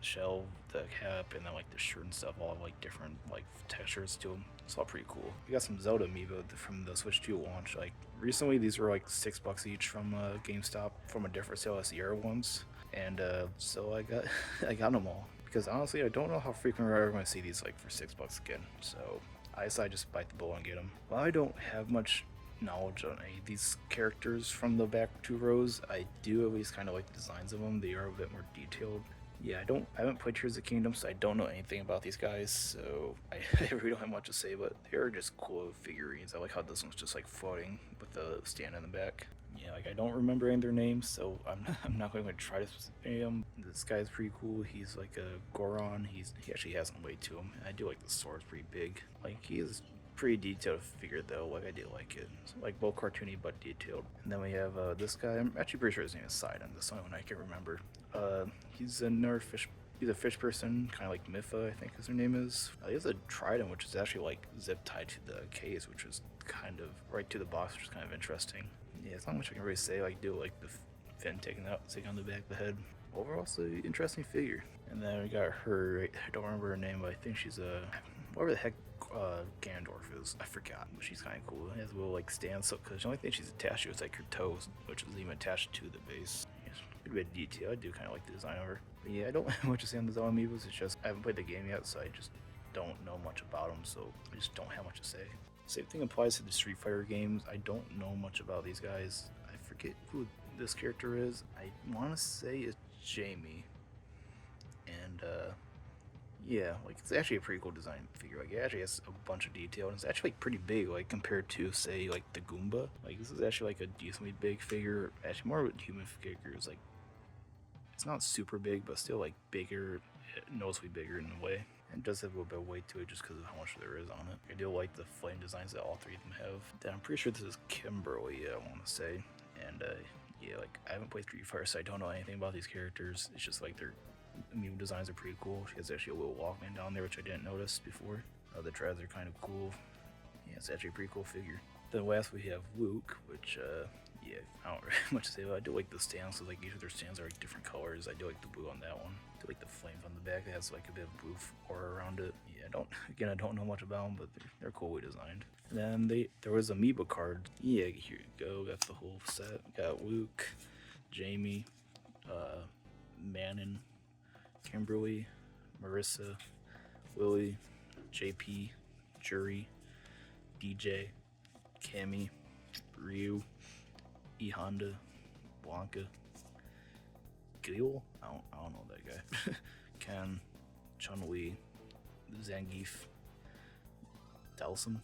shell, the cap, and then like the shirt and stuff. All have like different like textures to them. It's all pretty cool. We got some Zelda amiibo from the Switch 2 launch. Like recently, these were like $6 each from GameStop from a different sale as the Sierra ones, and so I got I got them all because honestly I don't know how frequent we're ever going to see these like for $6 again. So I decided just bite the bullet and get them. Well, I don't have much knowledge on any of these characters from the back two rows. I do at least kind of like the designs of them. They are a bit more detailed. Yeah, I haven't played Tears of the Kingdom, so I don't know anything about these guys. So I really don't have much to say. But they are just cool figurines. I like how this one's just like floating with the stand in the back. Yeah, like I don't remember any of their names, so I'm not going to try to say them. This guy's pretty cool. He's like a Goron. He actually has some weight to him. I do like the sword's pretty big. Like he is pretty detailed figure though. Like I do like it. So, like both cartoony but detailed. And then we have this guy. I'm actually pretty sure his name is Sidon. That's the only one I can remember. He's another fish. He's a fish person, kind of like Mipha, I think his name is. He has a trident, which is actually like zip tied to the case, which is kind of right to the box, which is kind of interesting. Yeah, it's not much I can really say. Like, do like the fin taking on the back of the head. Overall, it's an interesting figure. And then we got her. I don't remember her name, but I think she's a whatever the heck Ganondorf is. I forgot, but she's kind of cool. It has a little like stand, so because the only thing she's attached to is like her toes, which is even attached to the base. Yeah, a bit of detail. I do kind of like the design of her. But yeah, I don't have much to say on the Zelda amiibos. It's just I haven't played the game yet, so I just don't know much about them. So I just don't have much to say. Same thing applies to the Street Fighter games. I don't know much about these guys. I forget who this character is. I want to say it's Jamie. And yeah, like it's actually a pretty cool design figure. Like it actually has a bunch of detail, and it's actually like pretty big. Like compared to say like the Goomba. Like this is actually like a decently big figure. Actually, more of a human figure is like it's not super big, but still like bigger, noticeably bigger in a way. It does have a little bit of weight to it just because of how much there is on it. I do like the flame designs that all three of them have. Then I'm pretty sure this is Kimberly, I want to say. And yeah, like I haven't played Street Fighter, so I don't know anything about these characters. It's just like their amiibo designs are pretty cool. She has actually a little Walkman down there, which I didn't notice before. The treads are kind of cool. Yeah, it's actually a pretty cool figure. Then last we have Luke, which yeah, I don't really have much to say about it. I do like the stands, so like each of their stands are like different colors. I do like the blue on that one. I do like the flames on the back. It has like a bit of blue aura around it. Yeah, I don't know much about them, but they're coolly designed. And then there was amiibo card. Yeah, here you go. Got the whole set. Got Luke, Jamie, Manon, Kimberly, Marissa, Willie, JP, Jury, DJ, Cammy, Ryu, E Honda, Blanca, Gil. I don't know that guy. Ken, Chun Li, Zangief, Dalsum,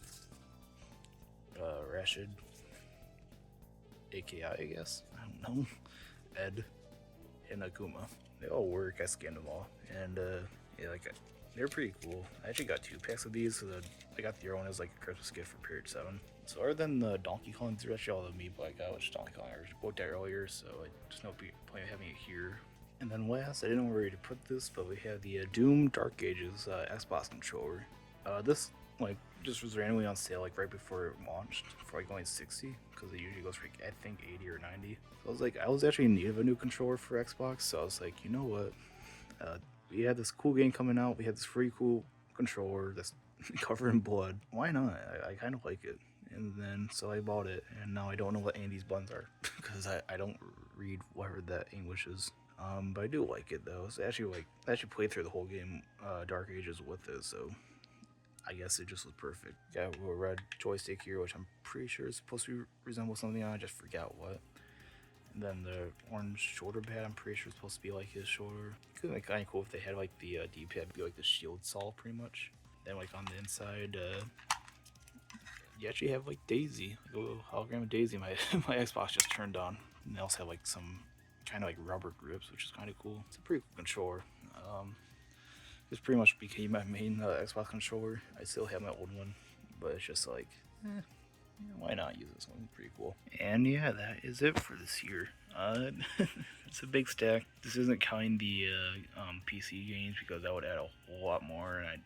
Rashid, AKI, I guess. I don't know. Ed, and Akuma. They all work. I scanned them all, and yeah, like they're pretty cool. I actually got 2 packs of these. So I got the other one as like a Christmas gift for Period 7. So other than the Donkey Kong, there's actually all the amiibo I got, which Donkey Kong I looked at earlier. So I just no point of having it here. And then last, I didn't know where to put this, but we have the Doom Dark Ages Xbox controller. This like just was randomly on sale like right before it launched for like only 60, because it usually goes for like, I think 80 or 90. So I was actually in need of a new controller for Xbox, so I was like, you know what? We had this cool game coming out. We had this pretty cool controller that's covered in blood. Why not? I kind of like it. And then so I bought it, and now I don't know what any of these buttons are because I don't read whatever that English is. But I do like it though. So I actually played through the whole game, Dark Ages with it, so I guess it just was perfect. Got a red joystick here, which I'm pretty sure is supposed to resemble something. I just forgot what. And then the orange shoulder pad, I'm pretty sure is supposed to be like his shoulder. It could be kind of cool if they had like the D-pad be like the shield saw, pretty much. Then like on the inside, you actually have like Daisy, like a little hologram of Daisy. My Xbox just turned on. And they also have like some kind of like rubber grips, which is kind of cool. It's a pretty cool controller. This pretty much became my main Xbox controller. I still have my old one, but it's just like, why not use this one? Pretty cool. And yeah, that is it for this year. It's a big stack. This isn't counting the PC games, because that would add a whole lot more, and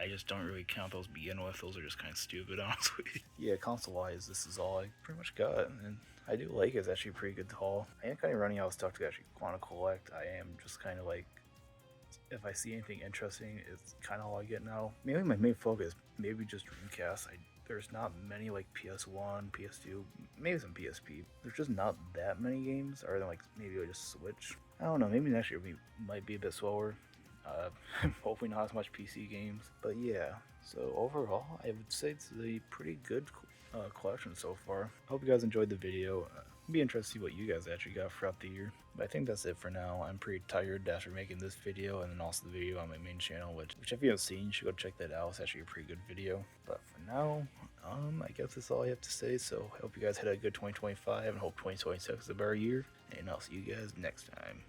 I just don't really count those to begin with. Those are just kind of stupid, honestly. Yeah, console-wise, this is all I pretty much got, and I do like it. It's actually a pretty good haul. I am kind of running out of stuff to actually want to collect. I am just kind of like, if I see anything interesting, it's kind of all I get now. Maybe my main focus, maybe just Dreamcast. There's not many like PS1, PS2, maybe some PSP. There's just not that many games, other than like maybe just Switch. I don't know, maybe next year might be a bit slower. Hopefully not as much PC games. But yeah, So overall, I would say it's a pretty good collection so far. Hope you guys enjoyed the video. Be interested to see what you guys actually got throughout the year. But I think that's it for now. I'm pretty tired after making this video and then also the video on my main channel, which if you haven't seen, you should go check that out. It's actually a pretty good video. But for now, I guess that's all I have to say. So I hope you guys had a good 2025 and hope 2026 is a better year. And I'll see you guys next time.